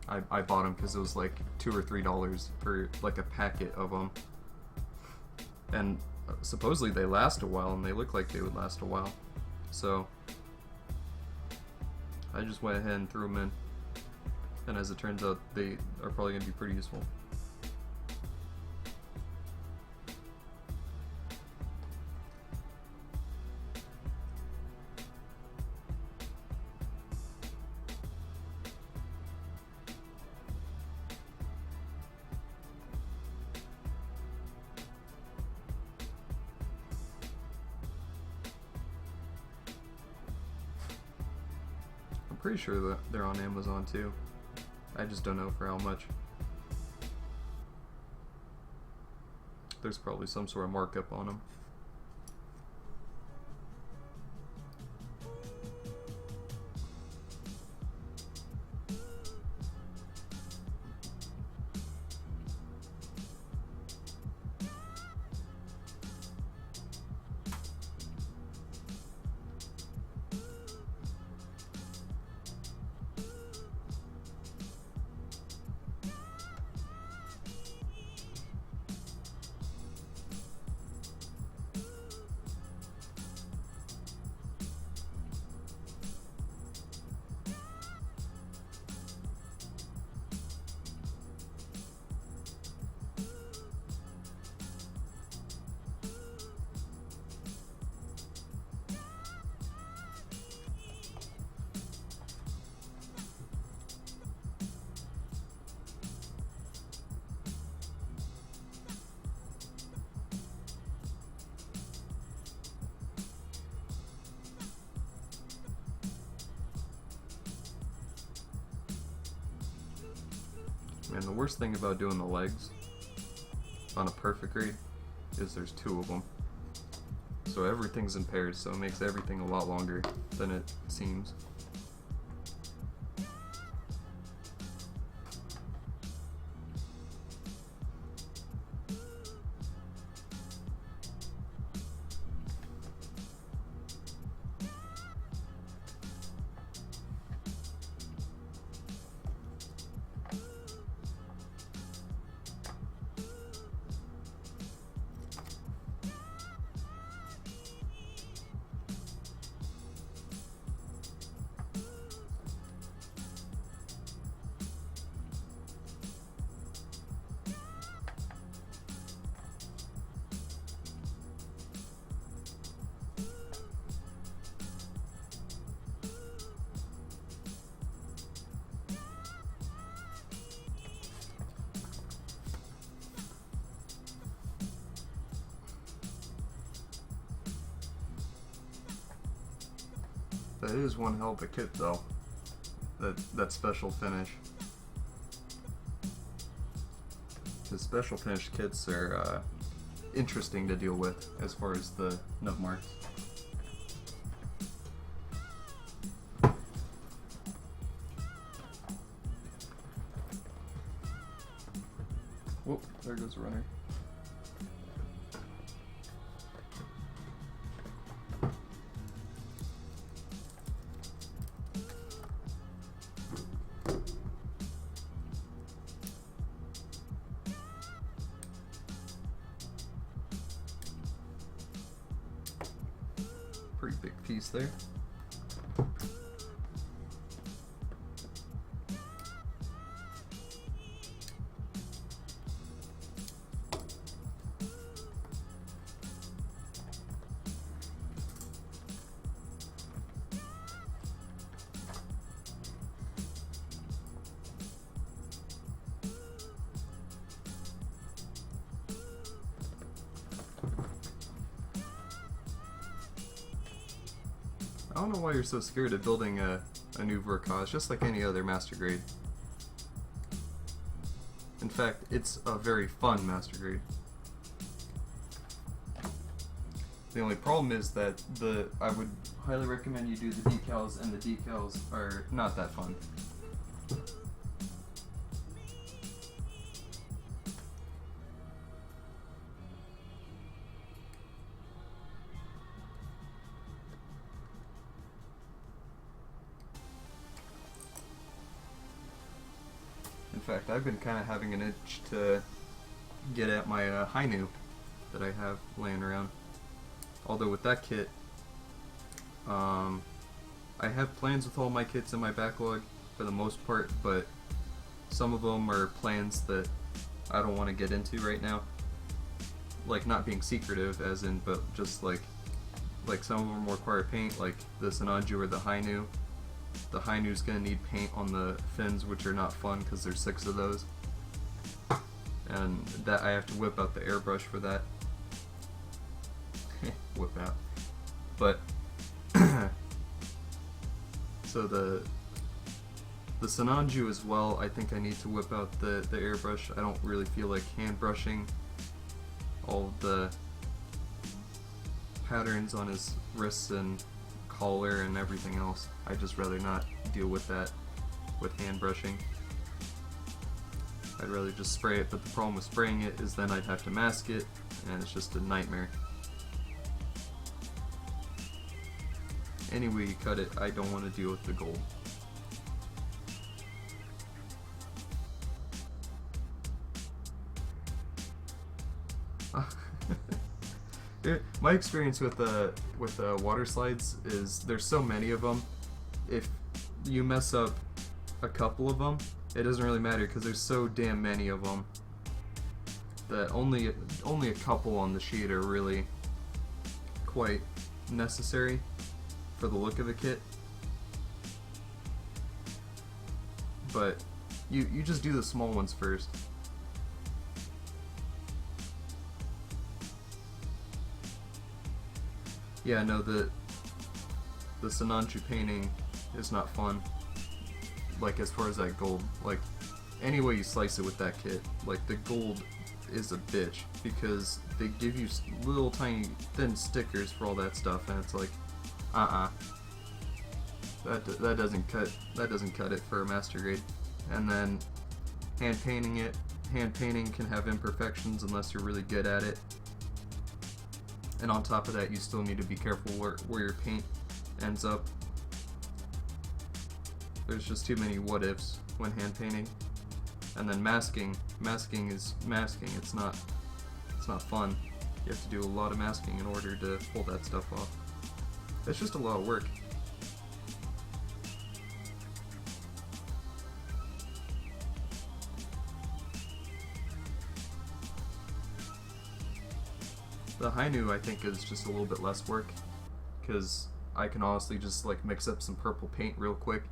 S1: I bought them because it was like $2 or $3 for like a packet of them. And supposedly they last a while, and they look like they would last a while. So I just went ahead and threw them in. And as it turns out, they are probably going to be pretty useful. I'm pretty sure that they're on Amazon too. I just don't know for how much. There's probably some sort of markup on them. Man, the worst thing about doing the legs on a Perfect Grade is there's two of them. So everything's in pairs, so it makes everything a lot longer than it seems. That is one hell of a kit, though. That special finish. The special finish kits are interesting to deal with as far as the nut marks. goes runner. Pretty big piece there. I don't know why you're so scared of building a new Verka. It's just like any other master grade. In fact, it's a very fun master grade. The only problem is that I would highly recommend you do the decals, and the decals are not that fun. In fact, I've been kind of having an itch to get at my Hainu that I have laying around. Although with that kit, I have plans with all my kits in my backlog for the most part, but some of them are plans that I don't want to get into right now. Like, not being secretive, as in, but just like some of them require paint, like the Sananju or the Hainu. The Hainu's gonna need paint on the fins, which are not fun because there's 6 of those. And that I have to whip out the airbrush for that. Whip out. But so the Sananju as well, I think I need to whip out the airbrush. I don't really feel like hand brushing all of the patterns on his wrists and collar and everything else. I'd just rather not deal with that with hand brushing. I'd rather just spray it, but the problem with spraying it is then I'd have to mask it, and it's just a nightmare. Any way you cut it, I don't want to deal with the gold. My experience with water slides is there's so many of them. If you mess up a couple of them, it doesn't really matter because there's so damn many of them that only a couple on the sheet are really quite necessary for the look of the kit. But you just do the small ones first. Yeah, no, the Sananju painting is not fun. Like, as far as that gold, like, any way you slice it with that kit, like, the gold is a bitch because they give you little tiny thin stickers for all that stuff, and it's like, that doesn't cut it for a master grade. And then hand painting can have imperfections unless you're really good at it. And on top of that, you still need to be careful where your paint ends up. There's just too many what ifs when hand painting. And then masking is masking. It's not fun. You have to do a lot of masking in order to pull that stuff off. It's just a lot of work. The Hainu, I think, is just a little bit less work because I can honestly just like mix up some purple paint real quick.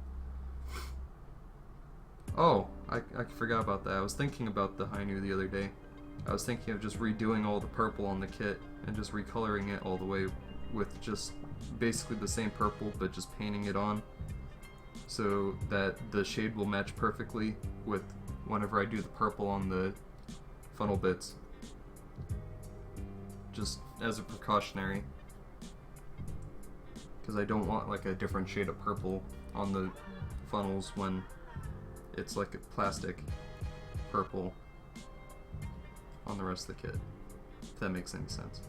S1: Oh, I forgot about that. I was thinking about the Hainu the other day. I was thinking of just redoing all the purple on the kit and just recoloring it all the way with just basically the same purple but just painting it on so that the shade will match perfectly with whenever I do the purple on the funnel bits. Just as a precautionary, because I don't want like a different shade of purple on the funnels when it's like a plastic purple. on the rest of the kit, if that makes any sense.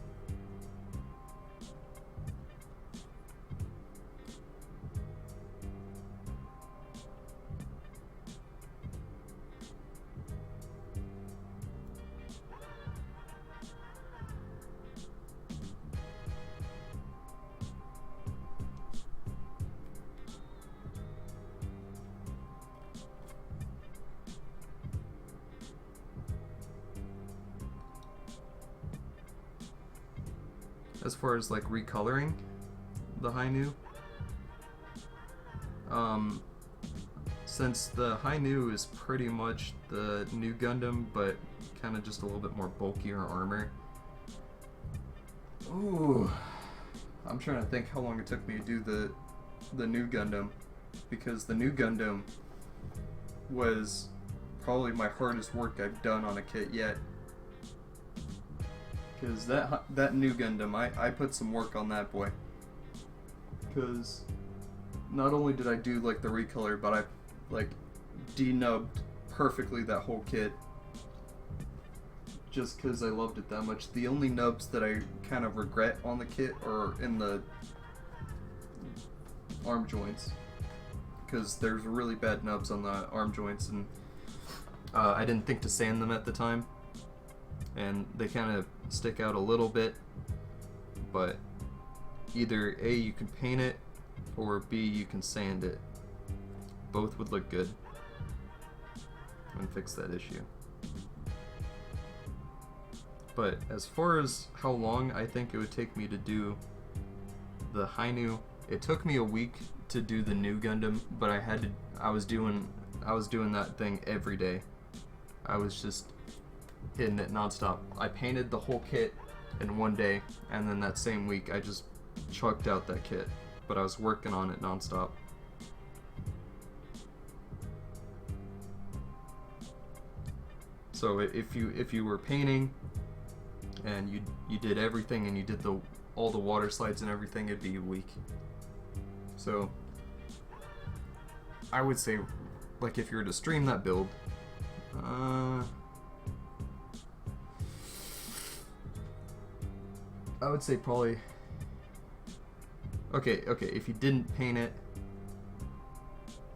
S1: As far as like recoloring the Hainu, since the Hainu is pretty much the new Gundam, but kind of just a little bit more bulkier armor. Ooh, I'm trying to think how long it took me to do the new Gundam, because the new Gundam was probably my hardest work I've done on a kit yet. Because that new Gundam, I put some work on that boy. Because not only did I do like the recolor, but I like denubbed perfectly that whole kit. Just because I loved it that much. The only nubs that I kind of regret on the kit are in the arm joints. Because there's really bad nubs on the arm joints, and I didn't think to sand them at the time. And they kind of stick out a little bit, but either A, you can paint it, or B, you can sand it. Both would look good and fix that issue. But as far as how long I think it would take me to do the Hainu, it took me a week to do the new Gundam, but I was doing that thing every day. I was just hitting it nonstop. I painted the whole kit in one day, and then that same week I just chucked out that kit. But I was working on it nonstop. So if you were painting and you did everything and you did all the water slides and everything, it'd be a week. So I would say, like, if you were to stream that build, I would say probably, okay, if you didn't paint it,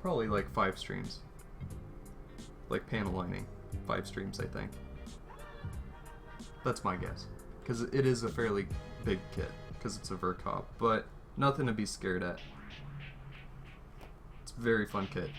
S1: probably like 5 streams. Like panel lining, 5 streams, I think. That's my guess. Because it is a fairly big kit, because it's a Verkop, but nothing to be scared at. It's a very fun kit.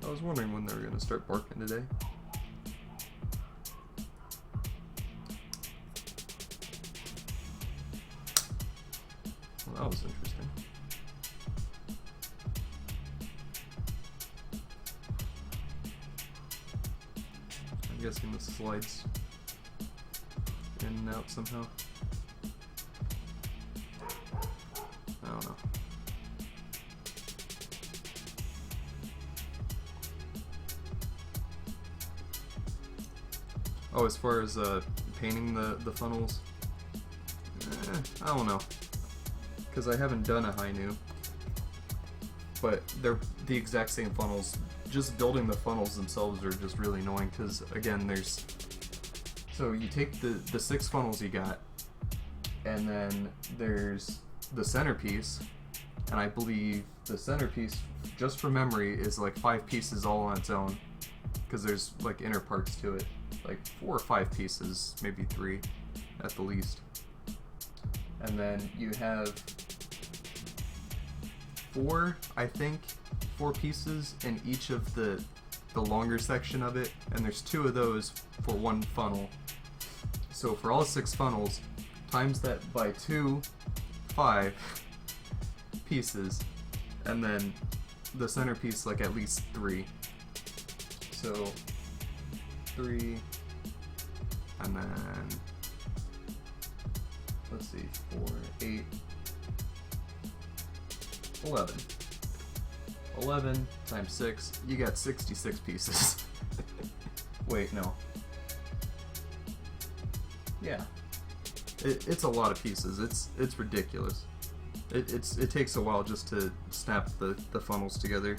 S1: I was wondering when they were going to start barking today. Well, that was interesting. I'm guessing this slides in and out somehow. I don't know. Oh, as far as painting the funnels, I don't know, because I haven't done a Hainu, but they're the exact same funnels. Just building the funnels themselves are just really annoying, because again, so you take the 6 funnels you got, and then there's the centerpiece, and I believe the centerpiece, just from memory, is like 5 pieces all on its own, because there's like inner parts to it. Like 4 or 5 pieces, maybe 3 at the least. And then you have 4, I think, 4 pieces in each of the longer section of it, and there's 2 of those for 1 funnel. So for all 6 funnels, times that by 2, 5 pieces, and then the centerpiece like at least 3. So 3, and then let's see, 4, 8, 11. 11 times 6, you got 66 pieces. Wait, no. Yeah. It's a lot of pieces. It's ridiculous. It takes a while just to snap the funnels together.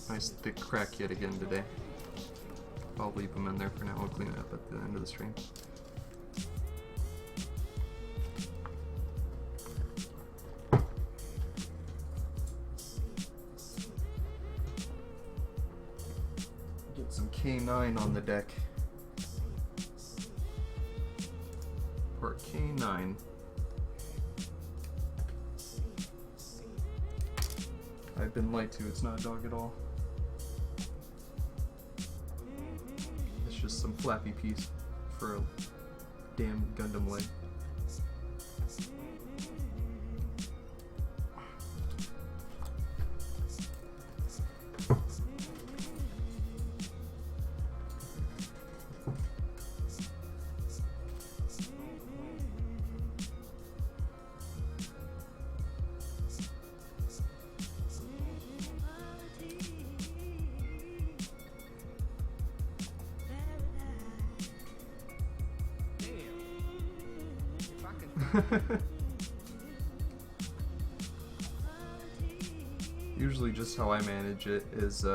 S1: Nice thick crack yet again today. I'll leave them in there for now. I'll clean it up at the end of the stream. Get some K9 on the deck. Or K9. I've been lied to, it's not a dog at all. It's just some flappy piece for a damn Gundam leg. Usually just how I manage it is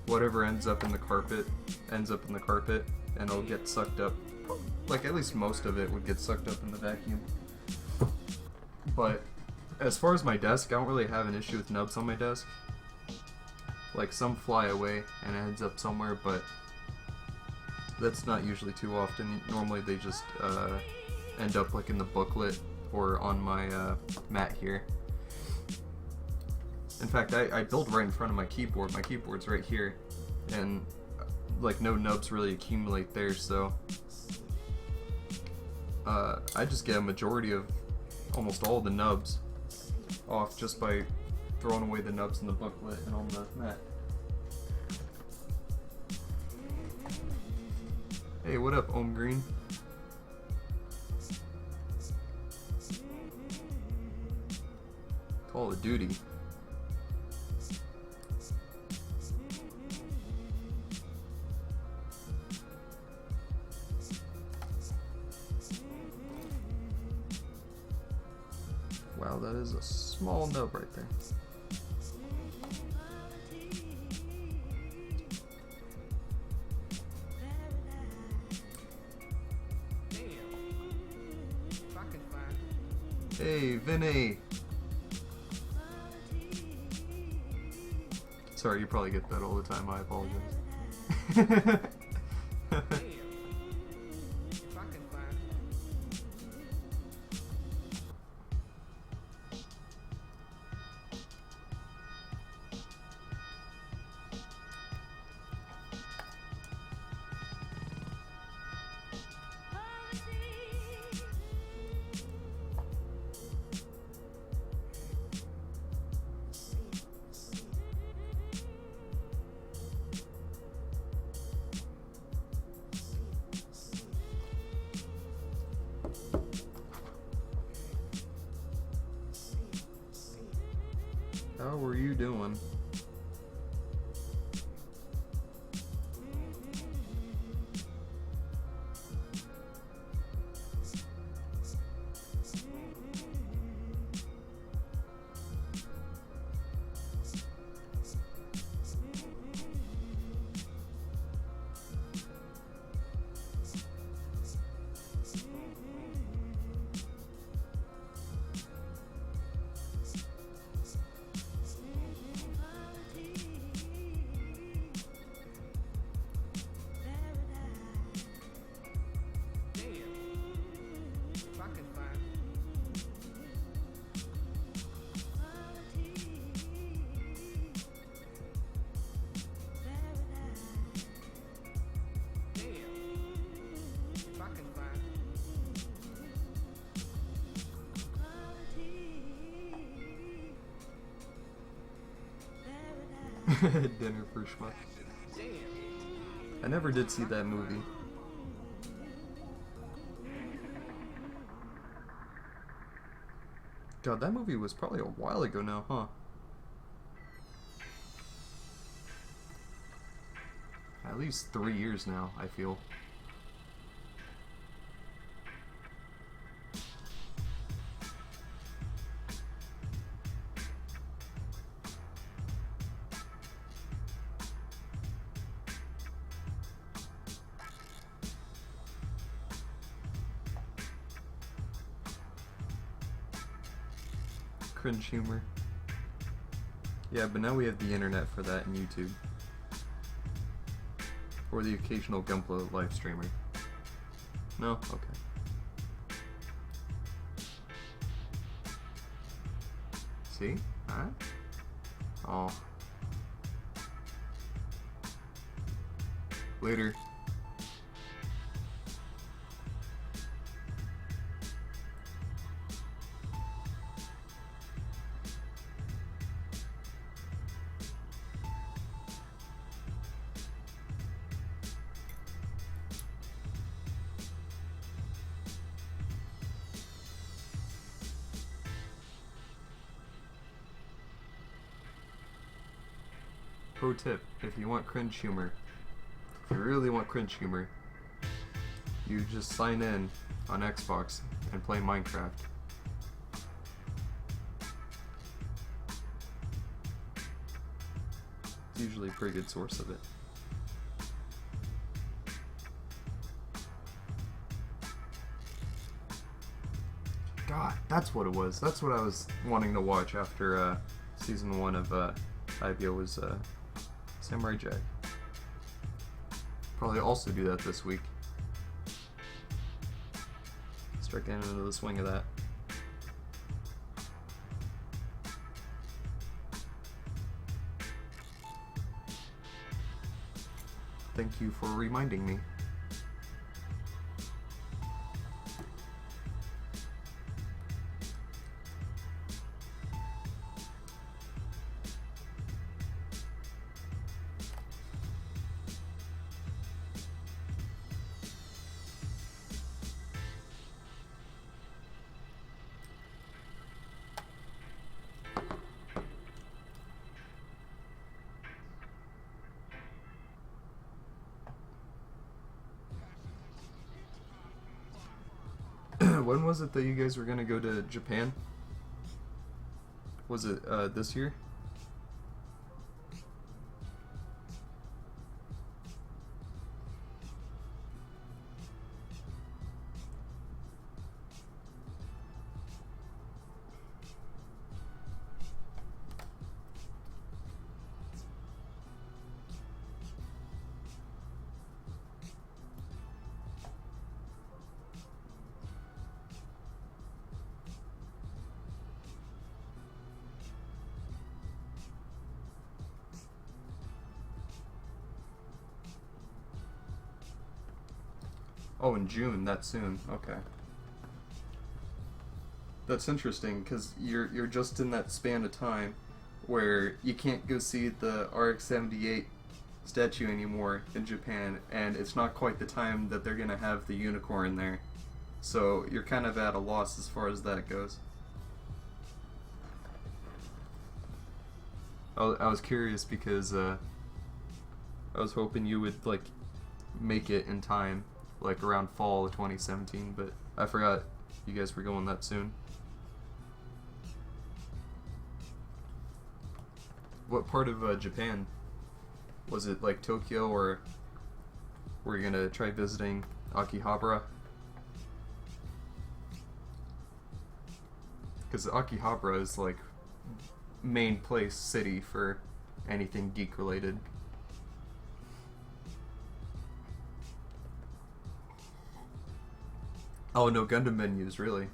S1: whatever ends up in the carpet, and it'll get sucked up. Like, at least most of it would get sucked up in the vacuum. But as far as my desk, I don't really have an issue with nubs on my desk. Like, some fly away and it ends up somewhere, but that's not usually too often. Normally they just end up like in the booklet or on my mat here. In fact, I build right in front of my keyboard. My keyboard's right here, and like no nubs really accumulate there, so I just get a majority of almost all the nubs off just by throwing away the nubs in the booklet and on the mat. Hey, what up, Ohm Green? Call of Duty. Wow, that is a small nub right there. Hey, Vinny! Sorry, you probably get that all the time, I apologize. How are you doing? Dinner for Schmuck. I never did see that movie. God, that movie was probably a while ago now, huh? At least 3 years now, I feel. Cringe humor. Yeah, but now we have the internet for that and YouTube. Or the occasional Gunpla live streamer. No? Okay. See? Huh? Oh. Later. Pro tip, if you want cringe humor, if you really want cringe humor, you just sign in on Xbox and play Minecraft. It's usually a pretty good source of it. God, that's what it was. That's what I was wanting to watch after season 1 of IBO was Samurai Jack. Probably also do that this week. Start getting into the swing of that. Thank you for reminding me. When was it that you guys were gonna go to Japan? Was it this year? Oh, in June, that soon. Okay. That's interesting, because you're just in that span of time where you can't go see the RX-78 statue anymore in Japan, and it's not quite the time that they're gonna have the unicorn there. So you're kind of at a loss as far as that goes. I was curious because I was hoping you would like make it in time, like around fall of 2017, but I forgot you guys were going that soon. What part of Japan? Was it like Tokyo, or were you gonna try visiting Akihabara? Because Akihabara is like main place city for anything geek related. Oh no, Gundam menus, really.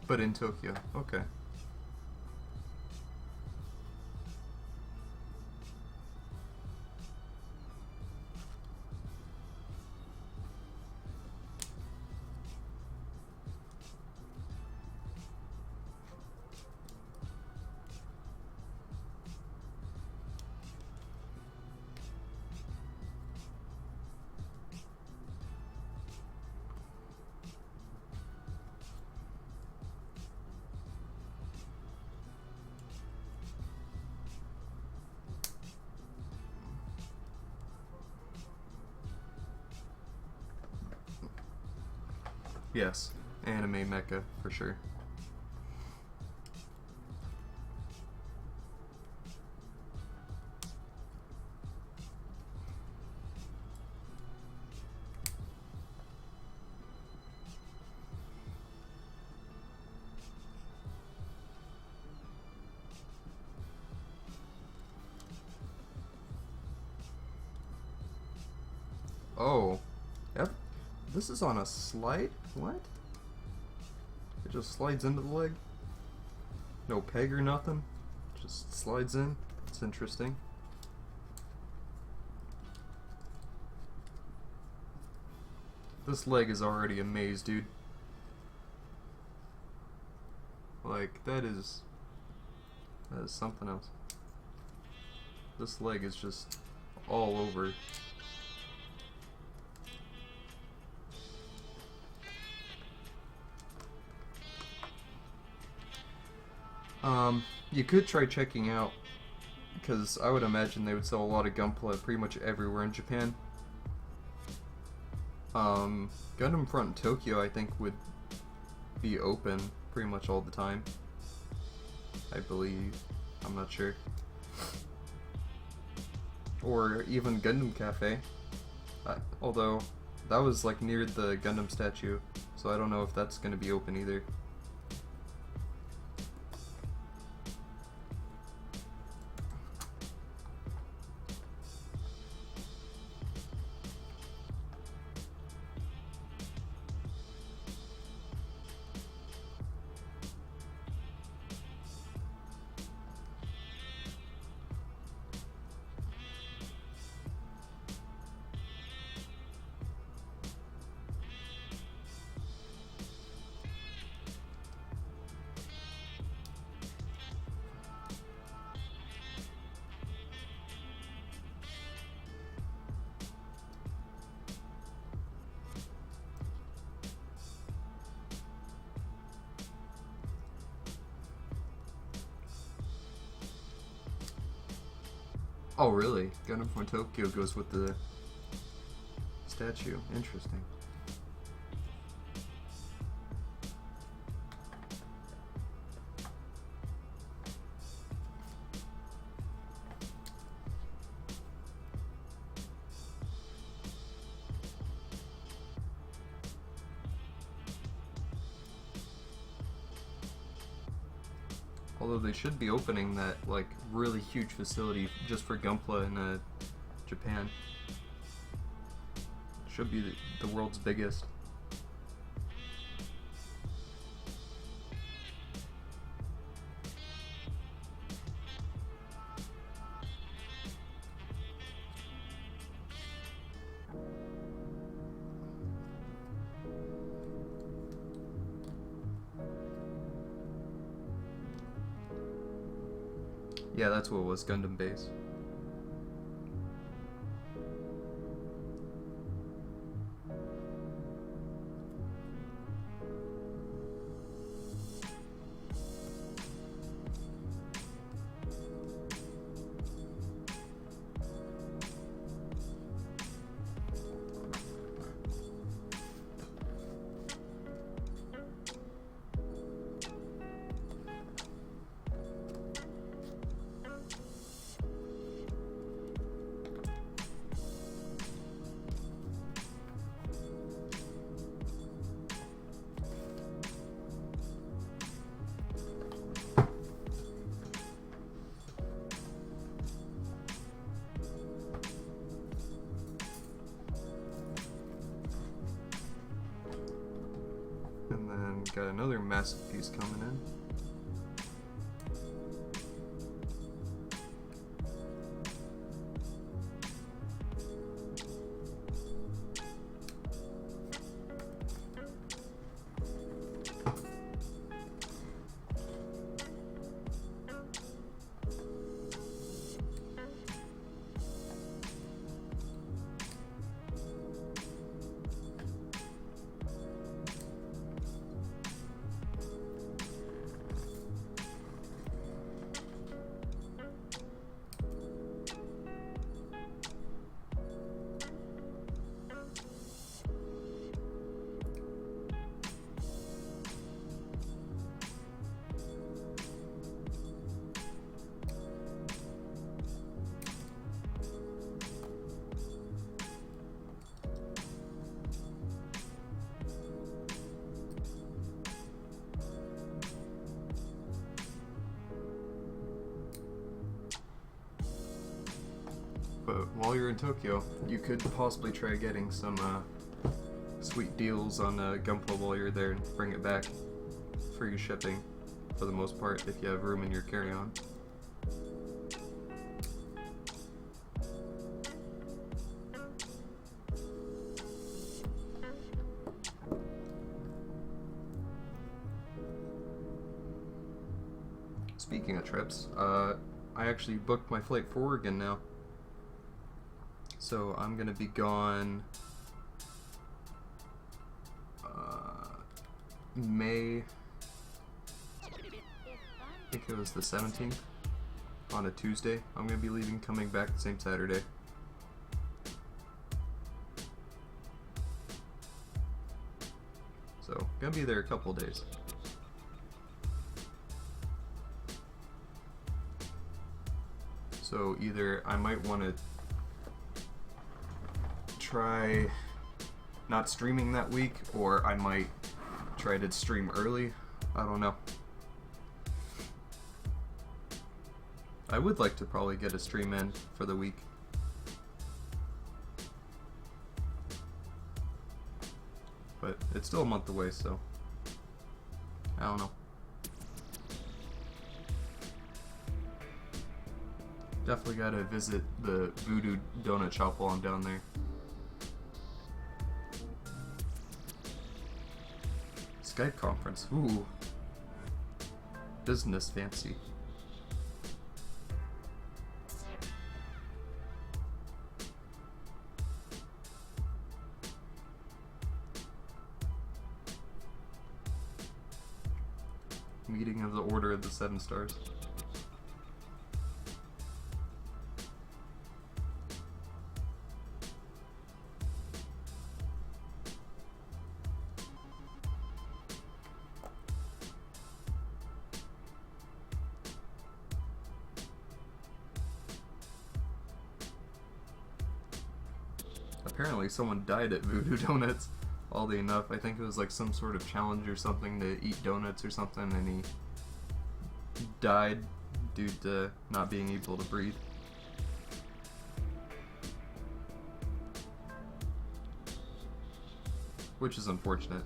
S1: But in Tokyo, okay. Yes, anime mecha for sure. Oh, yep. This is on a slide? What? It just slides into the leg? No peg or nothing? Just slides in? It's interesting. This leg is already a maze, dude. Like, that is something else. This leg is just all over. You could try checking out, because I would imagine they would sell a lot of Gunpla pretty much everywhere in Japan. Gundam Front in Tokyo, I think, would be open pretty much all the time. I believe. I'm not sure. Or even Gundam Cafe. Although, that was like near the Gundam statue, so I don't know if that's going to be open either. Oh, really? Gundam from Tokyo goes with the statue. Interesting. Although they should be opening that, like, really huge facility just for Gunpla in Japan. Should be the world's biggest. Yeah, that's what it was, Gundam Base. And then got another massive piece coming in. while you're in Tokyo, you could possibly try getting some sweet deals on Gunpla while you're there and bring it back. Free shipping, for the most part, if you have room in your carry-on. Speaking of trips, I actually booked my flight for Oregon now. So I'm gonna be gone May, I think it was the 17th, on a Tuesday. I'm gonna be leaving, coming back the same Saturday. So, gonna be there a couple days. So either I might want to try not streaming that week, or I might try to stream early. I don't know. I would like to probably get a stream in for the week. But it's still a month away, so I don't know. Definitely gotta visit the Voodoo Donut Shop while I'm down there. Skype conference, ooh. Business fancy. Meeting of the Order of the Seven Stars. Apparently someone died at Voodoo Donuts, oddly enough. I think it was like some sort of challenge or something to eat donuts or something, and he died due to not being able to breathe. Which is unfortunate.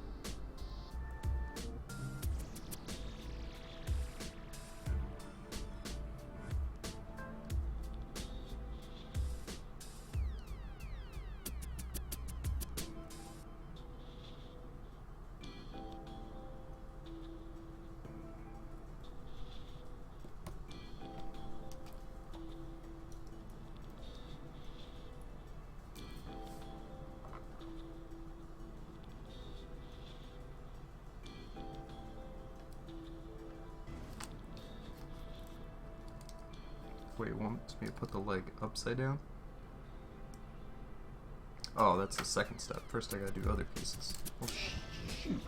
S1: Wait, it wants me to put the leg upside down? Oh, that's the second step. First I gotta do other pieces. Oh, shoot.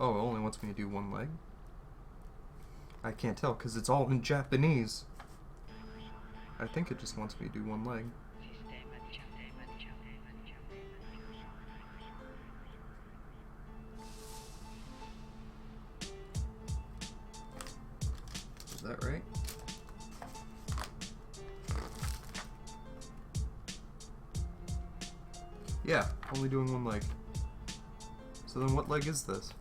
S1: Oh, it only wants me to do one leg? I can't tell because it's all in Japanese. I think it just wants me to do one leg. Is that right? Yeah, only doing one leg. So then what leg is this?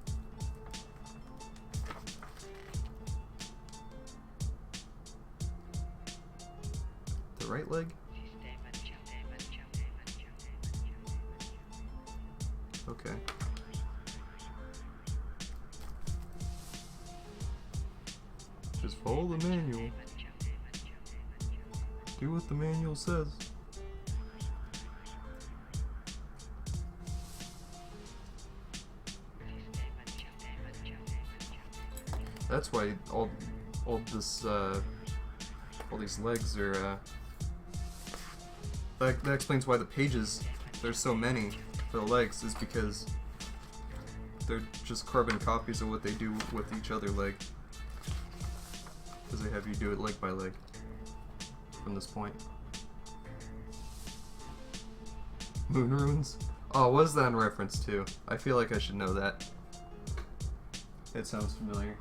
S1: Right leg? Okay. Just follow the manual. Do what the manual says. That's why all these legs are that explains why the pages, there's so many for the legs, is because They're just carbon copies of what they do with each other leg. Because they have you do it leg by leg. From this point. Moon runes? Oh, what is that in reference to? I feel like I should know that. It sounds familiar.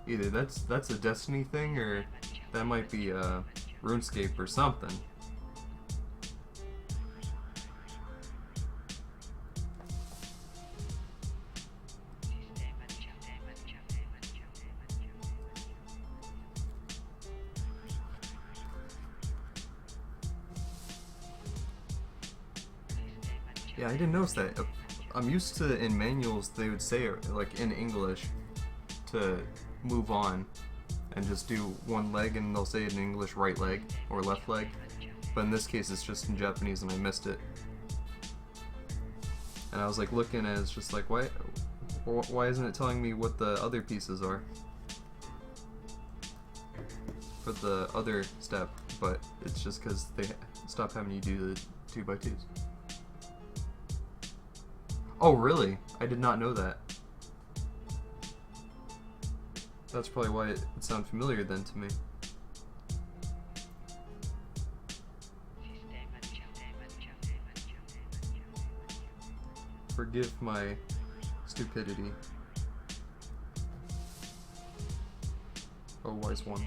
S1: Either that's a Destiny thing, or that might be RuneScape or something. Yeah, I didn't notice that. I'm used to in manuals they would say like in English to move on and just do one leg, and they'll say it in English right leg or left leg. But in this case it's just in Japanese and I missed it. And I was like looking and it's just like why isn't it telling me what the other pieces are for the other step? But it's just because they stopped having you do the 2x2s. Oh really? I did not know that. That's probably why it sounded familiar then to me. Forgive my stupidity. Oh, wise one.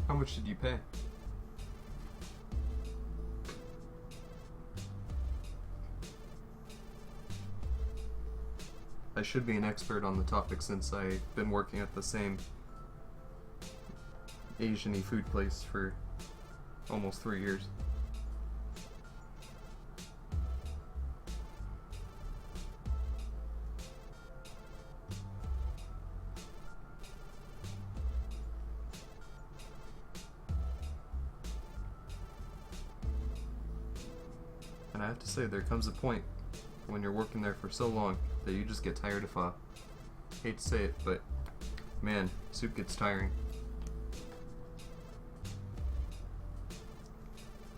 S1: How much did you pay? I should be an expert on the topic since I've been working at the same Asian-y food place for almost 3 years. And I have to say, there comes a point when you're working there for so long that you just get tired of hate to say it, but man, soup gets tiring.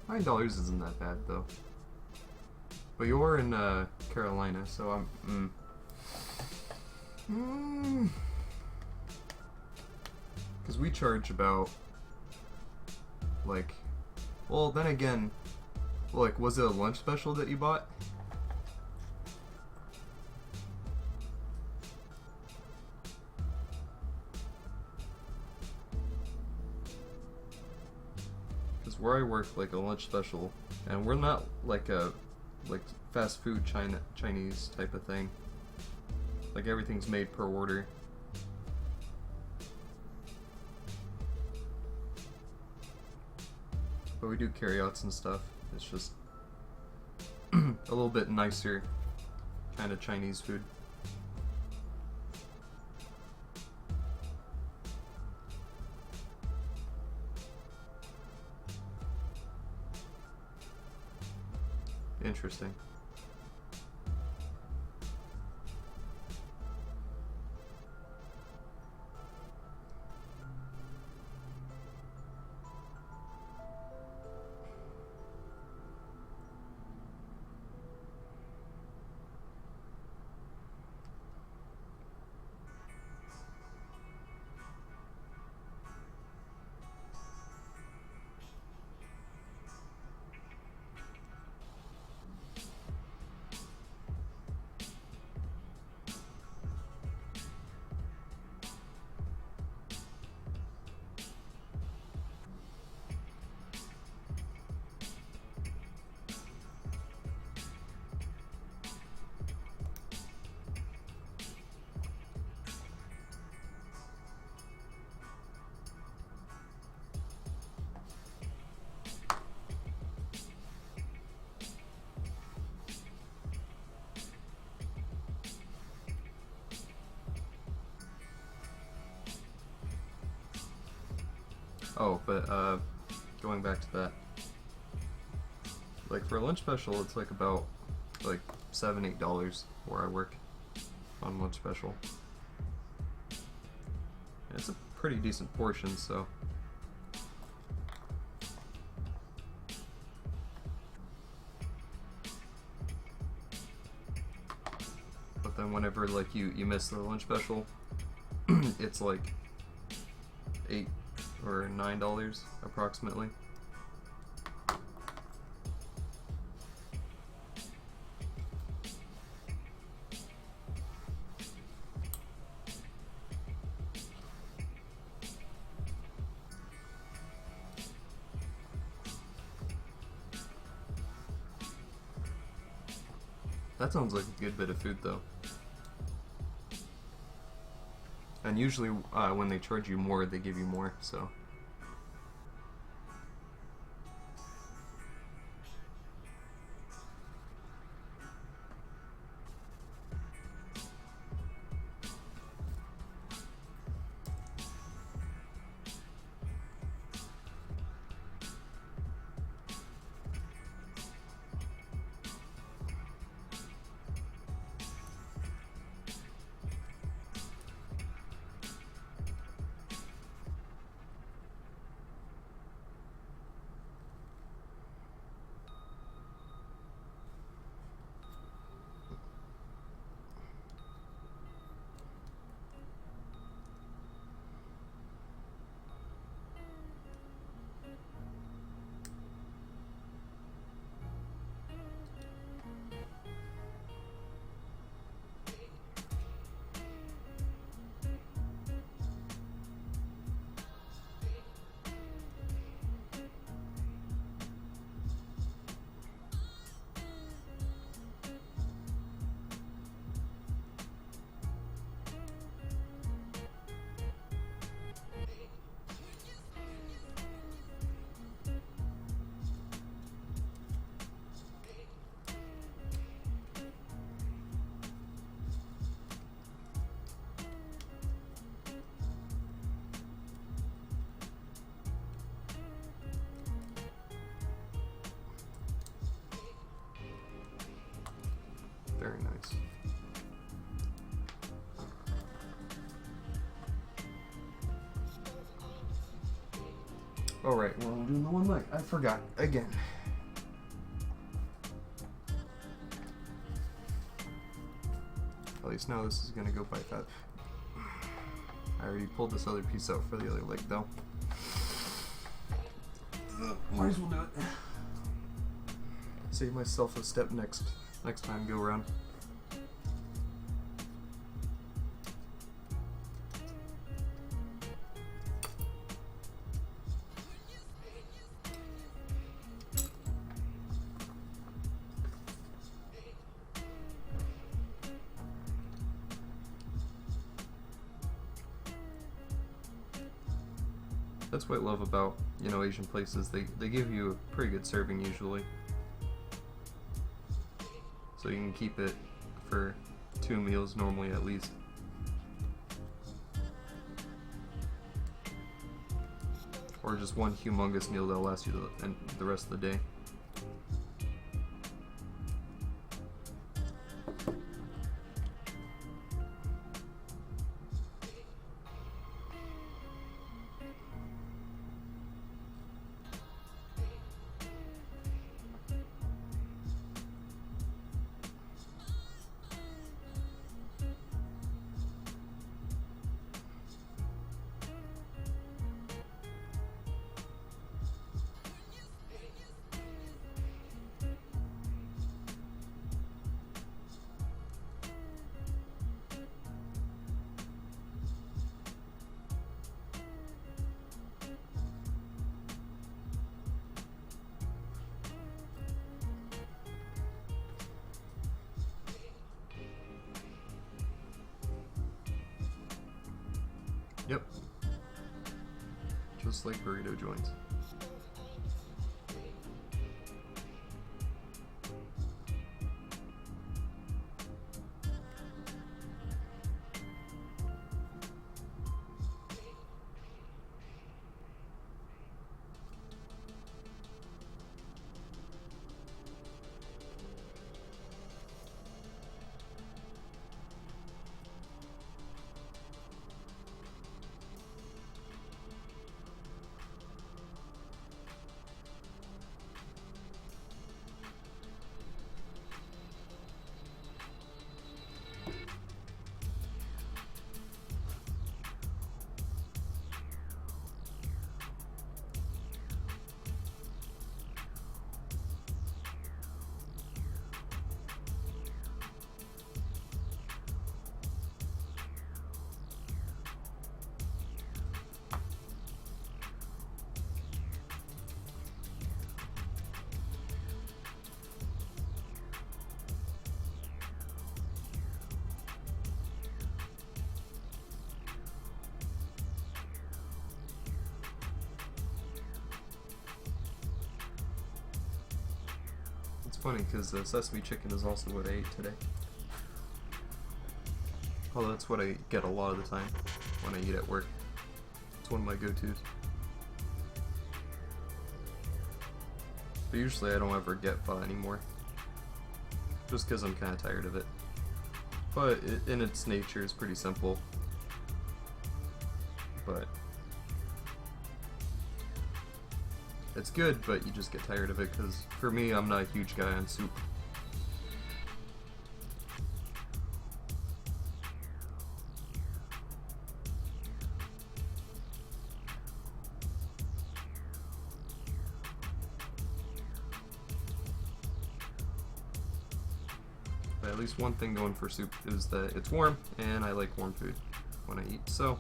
S1: $9 isn't that bad though. But you're in Carolina, so I'm because we charge about like, well then again, like, was it a lunch special that you bought? Because where I work, like a lunch special, and we're not like a fast food Chinese type of thing. Like everything's made per order. But we do carryouts and stuff. It's just a little bit nicer kind of Chinese food. Interesting. Oh, but going back to that, like for a lunch special, it's like about like $7-8 where I work on lunch special. And it's a pretty decent portion, so. But then whenever like you miss the lunch special, it's like $8 or $9 approximately. That sounds like a good bit of food though. And usually when they charge you more, they give you more, so. Very nice. Alright, well, I'm doing the one leg. I forgot again. At least now this is gonna go by fast. I already pulled this other piece out for the other leg though. Might as well do it. Save myself a step next time go around. That's what I love about, you know, Asian places. They give you a pretty good serving usually. So you can keep it for 2 meals normally at least. Or just one humongous meal that'll last you the rest of the day. Yep. Just like burrito joints. It's funny because sesame chicken is also what I ate today. Although that's what I get a lot of the time when I eat at work. It's one of my go-tos. But usually I don't ever get pho anymore. Just because I'm kind of tired of it. But in its nature, it's pretty simple. But it's good, but you just get tired of it because for me, I'm not a huge guy on soup. But at least one thing going for soup is that it's warm, and I like warm food when I eat, so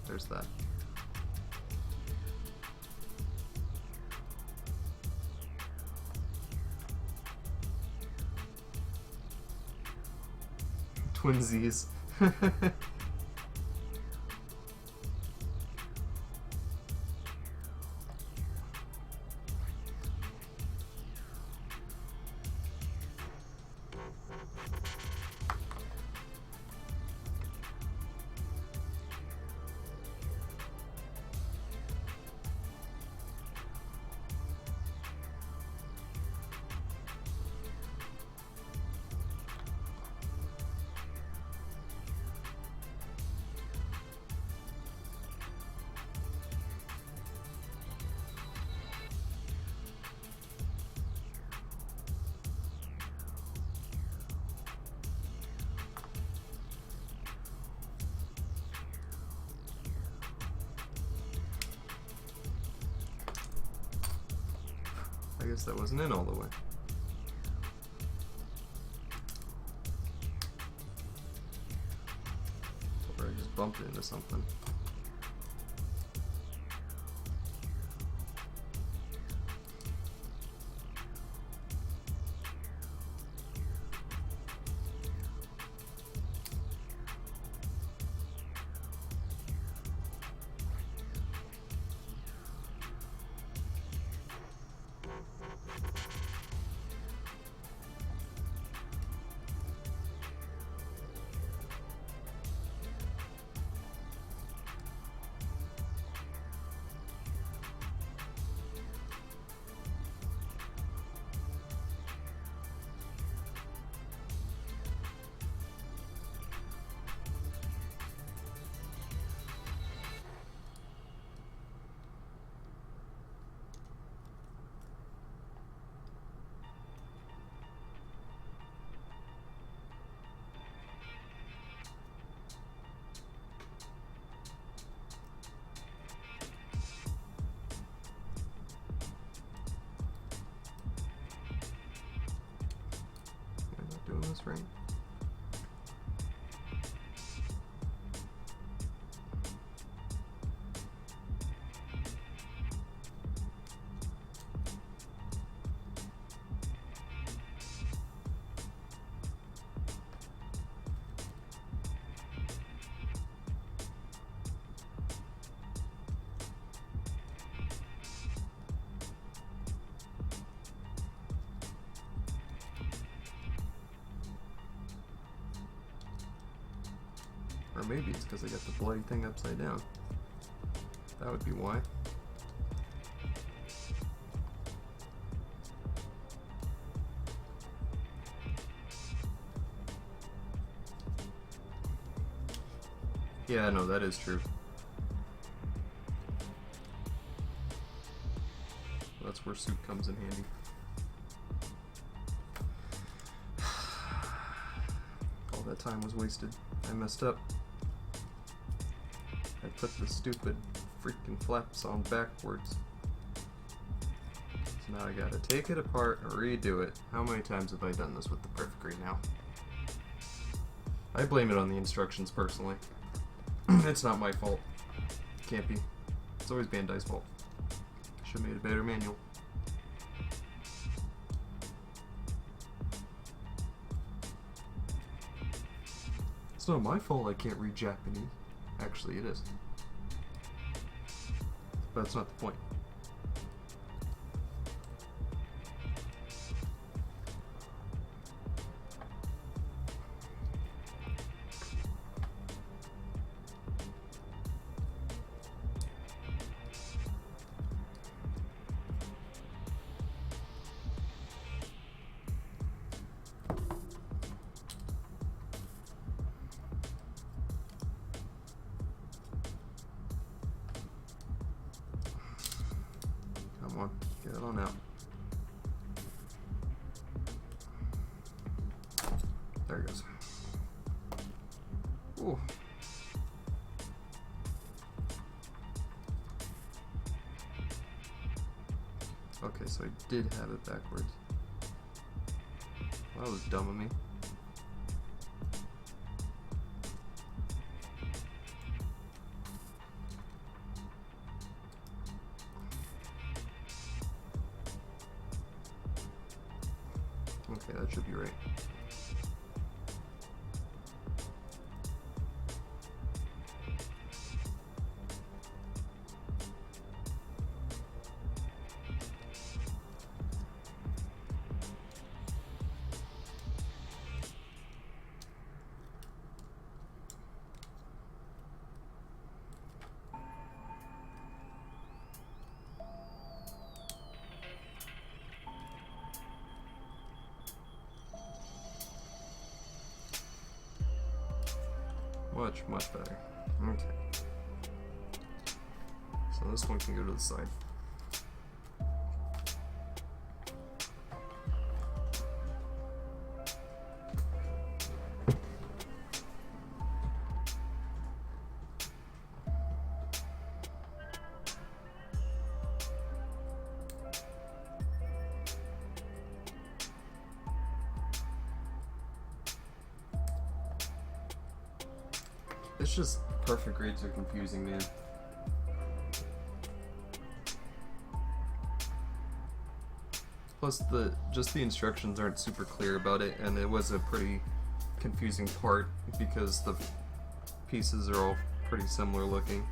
S1: there's that. Twinsies. I guess that wasn't in all the way. Or I just bumped into something. Doing this right. Or maybe it's because I got the bloody thing upside down. That would be why. Yeah, no, that is true. That's where soup comes in handy. All that time was wasted. I messed up. I put the stupid freaking flaps on backwards. So now I gotta take it apart and redo it. How many times have I done this with the perfect green now? I blame it on the instructions personally. It's not my fault. Can't be. It's always Bandai's fault. Should've made a better manual. It's not my fault I can't read Japanese. Actually, it is. But that's not the point. Come on, get it on out. There it goes. Ooh. Okay, so I did have it backwards. Well, that was dumb of me. Okay, that should be right. Much better. Okay. So this one can go to the side. It's just perfect grades are confusing, man. Plus the instructions aren't super clear about it, and it was a pretty confusing part because the pieces are all pretty similar looking.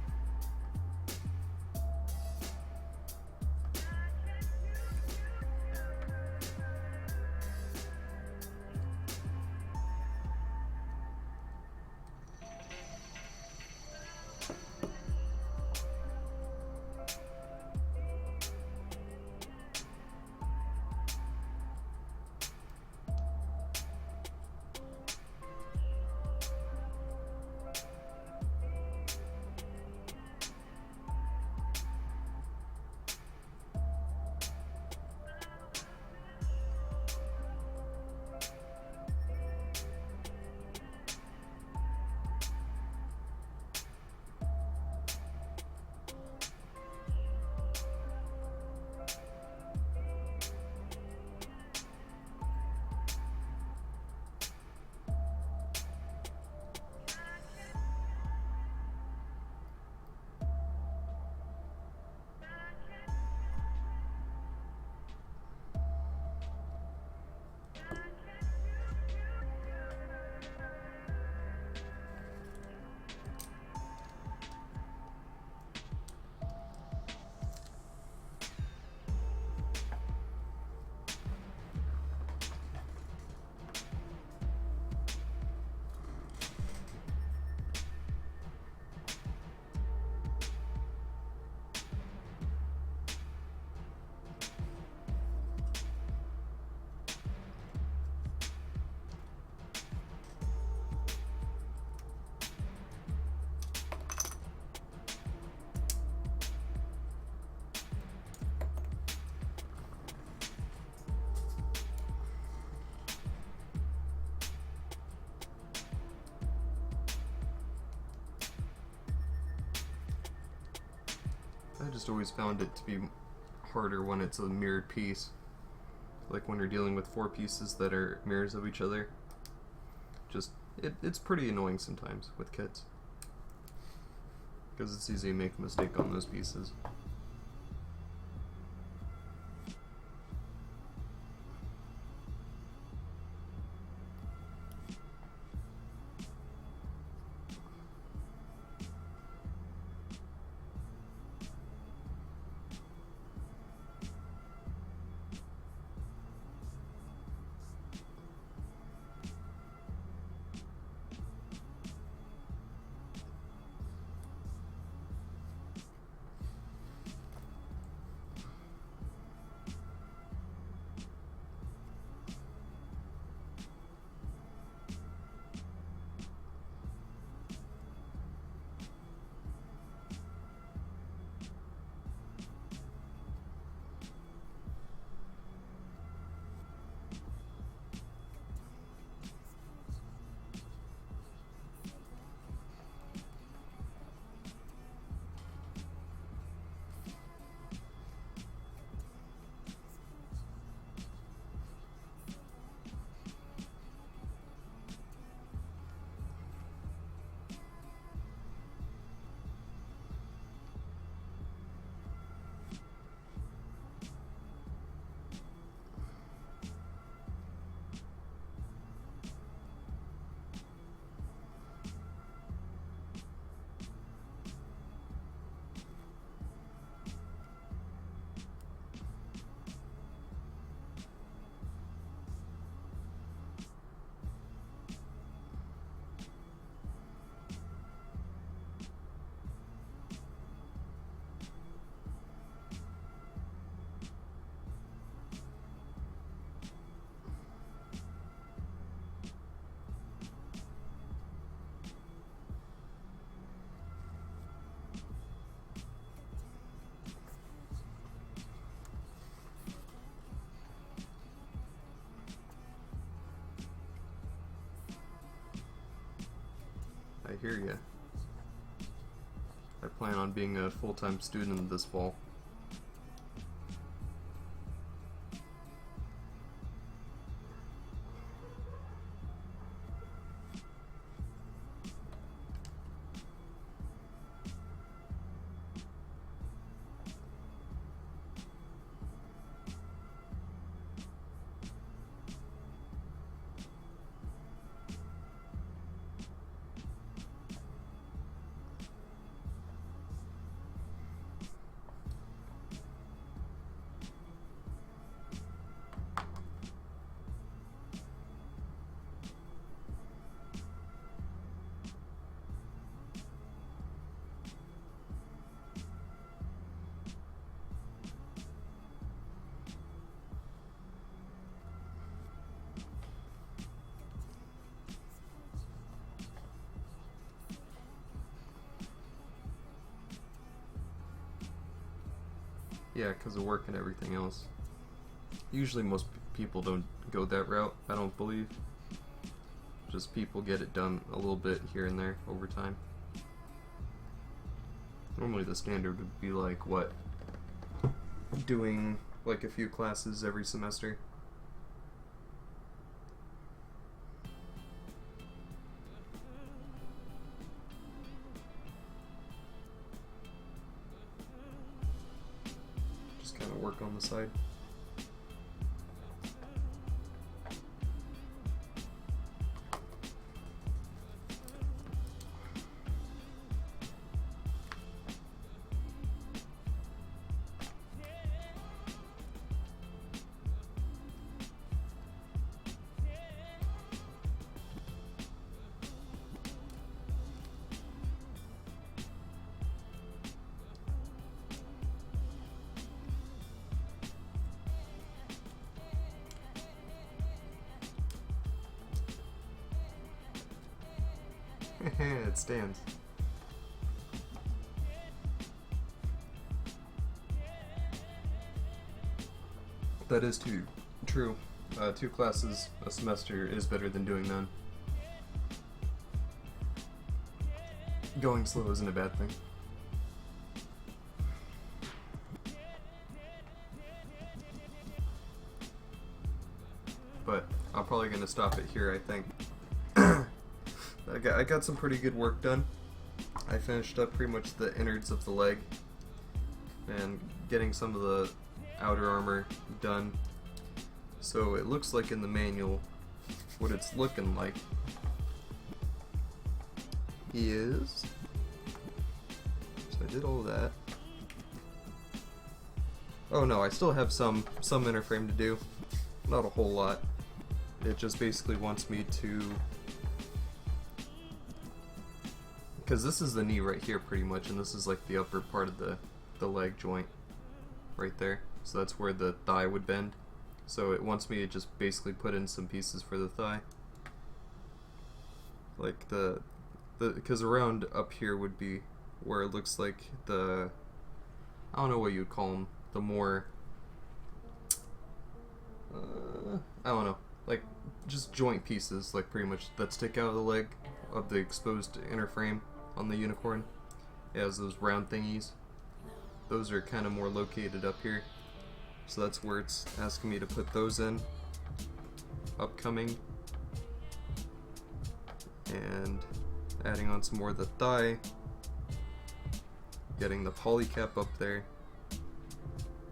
S1: just always found it to be harder when it's a mirrored piece. Like when you're dealing with 4 pieces that are mirrors of each other. Just, it's pretty annoying sometimes with kits. Because it's easy to make a mistake on those pieces. I hear ya. I plan on being a full-time student this fall. Yeah, because of work and everything else. Usually most people don't go that route, I don't believe. Just people get it done a little bit here and there over time. Normally the standard would be like, what? Doing like a few classes every semester. Kind of work on the side. It stands. That is true. 2 classes a semester is better than doing none. Going slow isn't a bad thing. probably gonna stop it here, I think. I got some pretty good work done. I finished up pretty much the innards of the leg and getting some of the outer armor done. So it looks like in the manual what it's looking like is, so I did all that. Oh no, I still have some inner frame to do. Not a whole lot. It just basically wants me to, because this is the knee right here pretty much, and this is like the upper part of the leg joint right there. So that's where the thigh would bend. So it wants me to just basically put in some pieces for the thigh. Like because around up here would be where it looks like the, I don't know what you'd call them, the more, I don't know, like just joint pieces, like pretty much that stick out of the leg of the exposed inner frame on the unicorn. It has those round thingies. Those are kind of more located up here. So that's where it's asking me to put those in. Upcoming. And adding on some more of the thigh. Getting the polycap up there.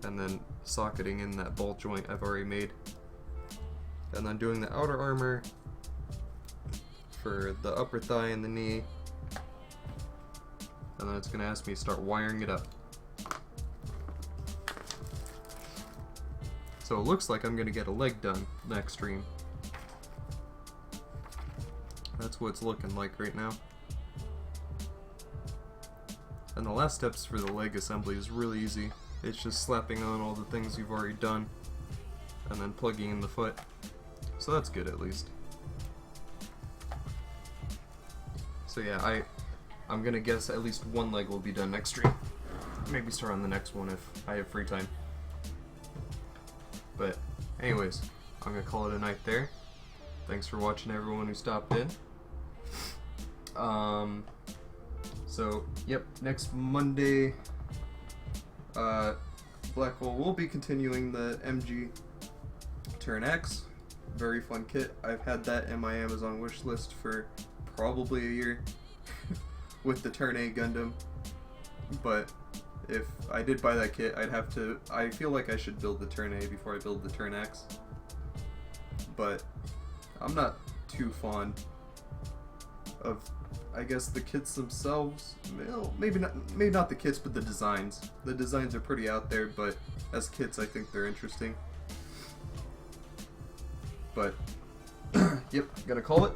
S1: And then socketing in that ball joint I've already made. And then doing the outer armor for the upper thigh and the knee. And then it's going to ask me to start wiring it up. So it looks like I'm going to get a leg done next stream. That's what it's looking like right now. And the last steps for the leg assembly is really easy. It's just slapping on all the things you've already done and then plugging in the foot. So that's good at least. So yeah, I'm gonna guess at least one leg will be done next stream. Maybe start on the next one if I have free time. But anyways, I'm gonna call it a night there. Thanks for watching everyone who stopped in. So yep, next Monday, Blackwell will be continuing the MG Turn X. Very fun kit. I've had that in my Amazon wish list for probably a year with the Turn A Gundam. But if I did buy that kit, I feel like I should build the Turn A before I build the Turn X. But I'm not too fond of, I guess, the kits themselves. Well, maybe not the kits, but the designs. The designs are pretty out there, but as kits I think they're interesting. But yep, gotta call it.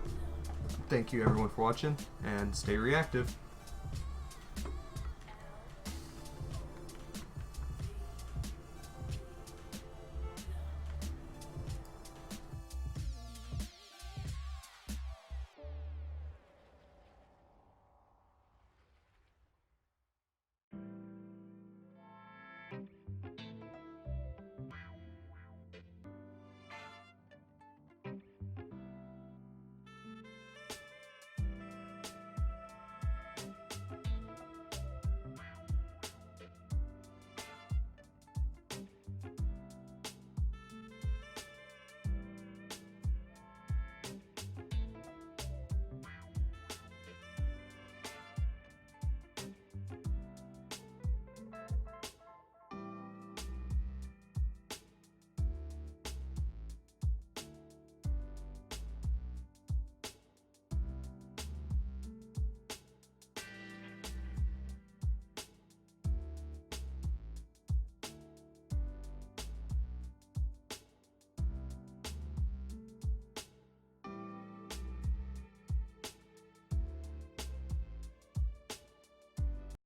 S1: Thank you everyone for watching, and stay reactive.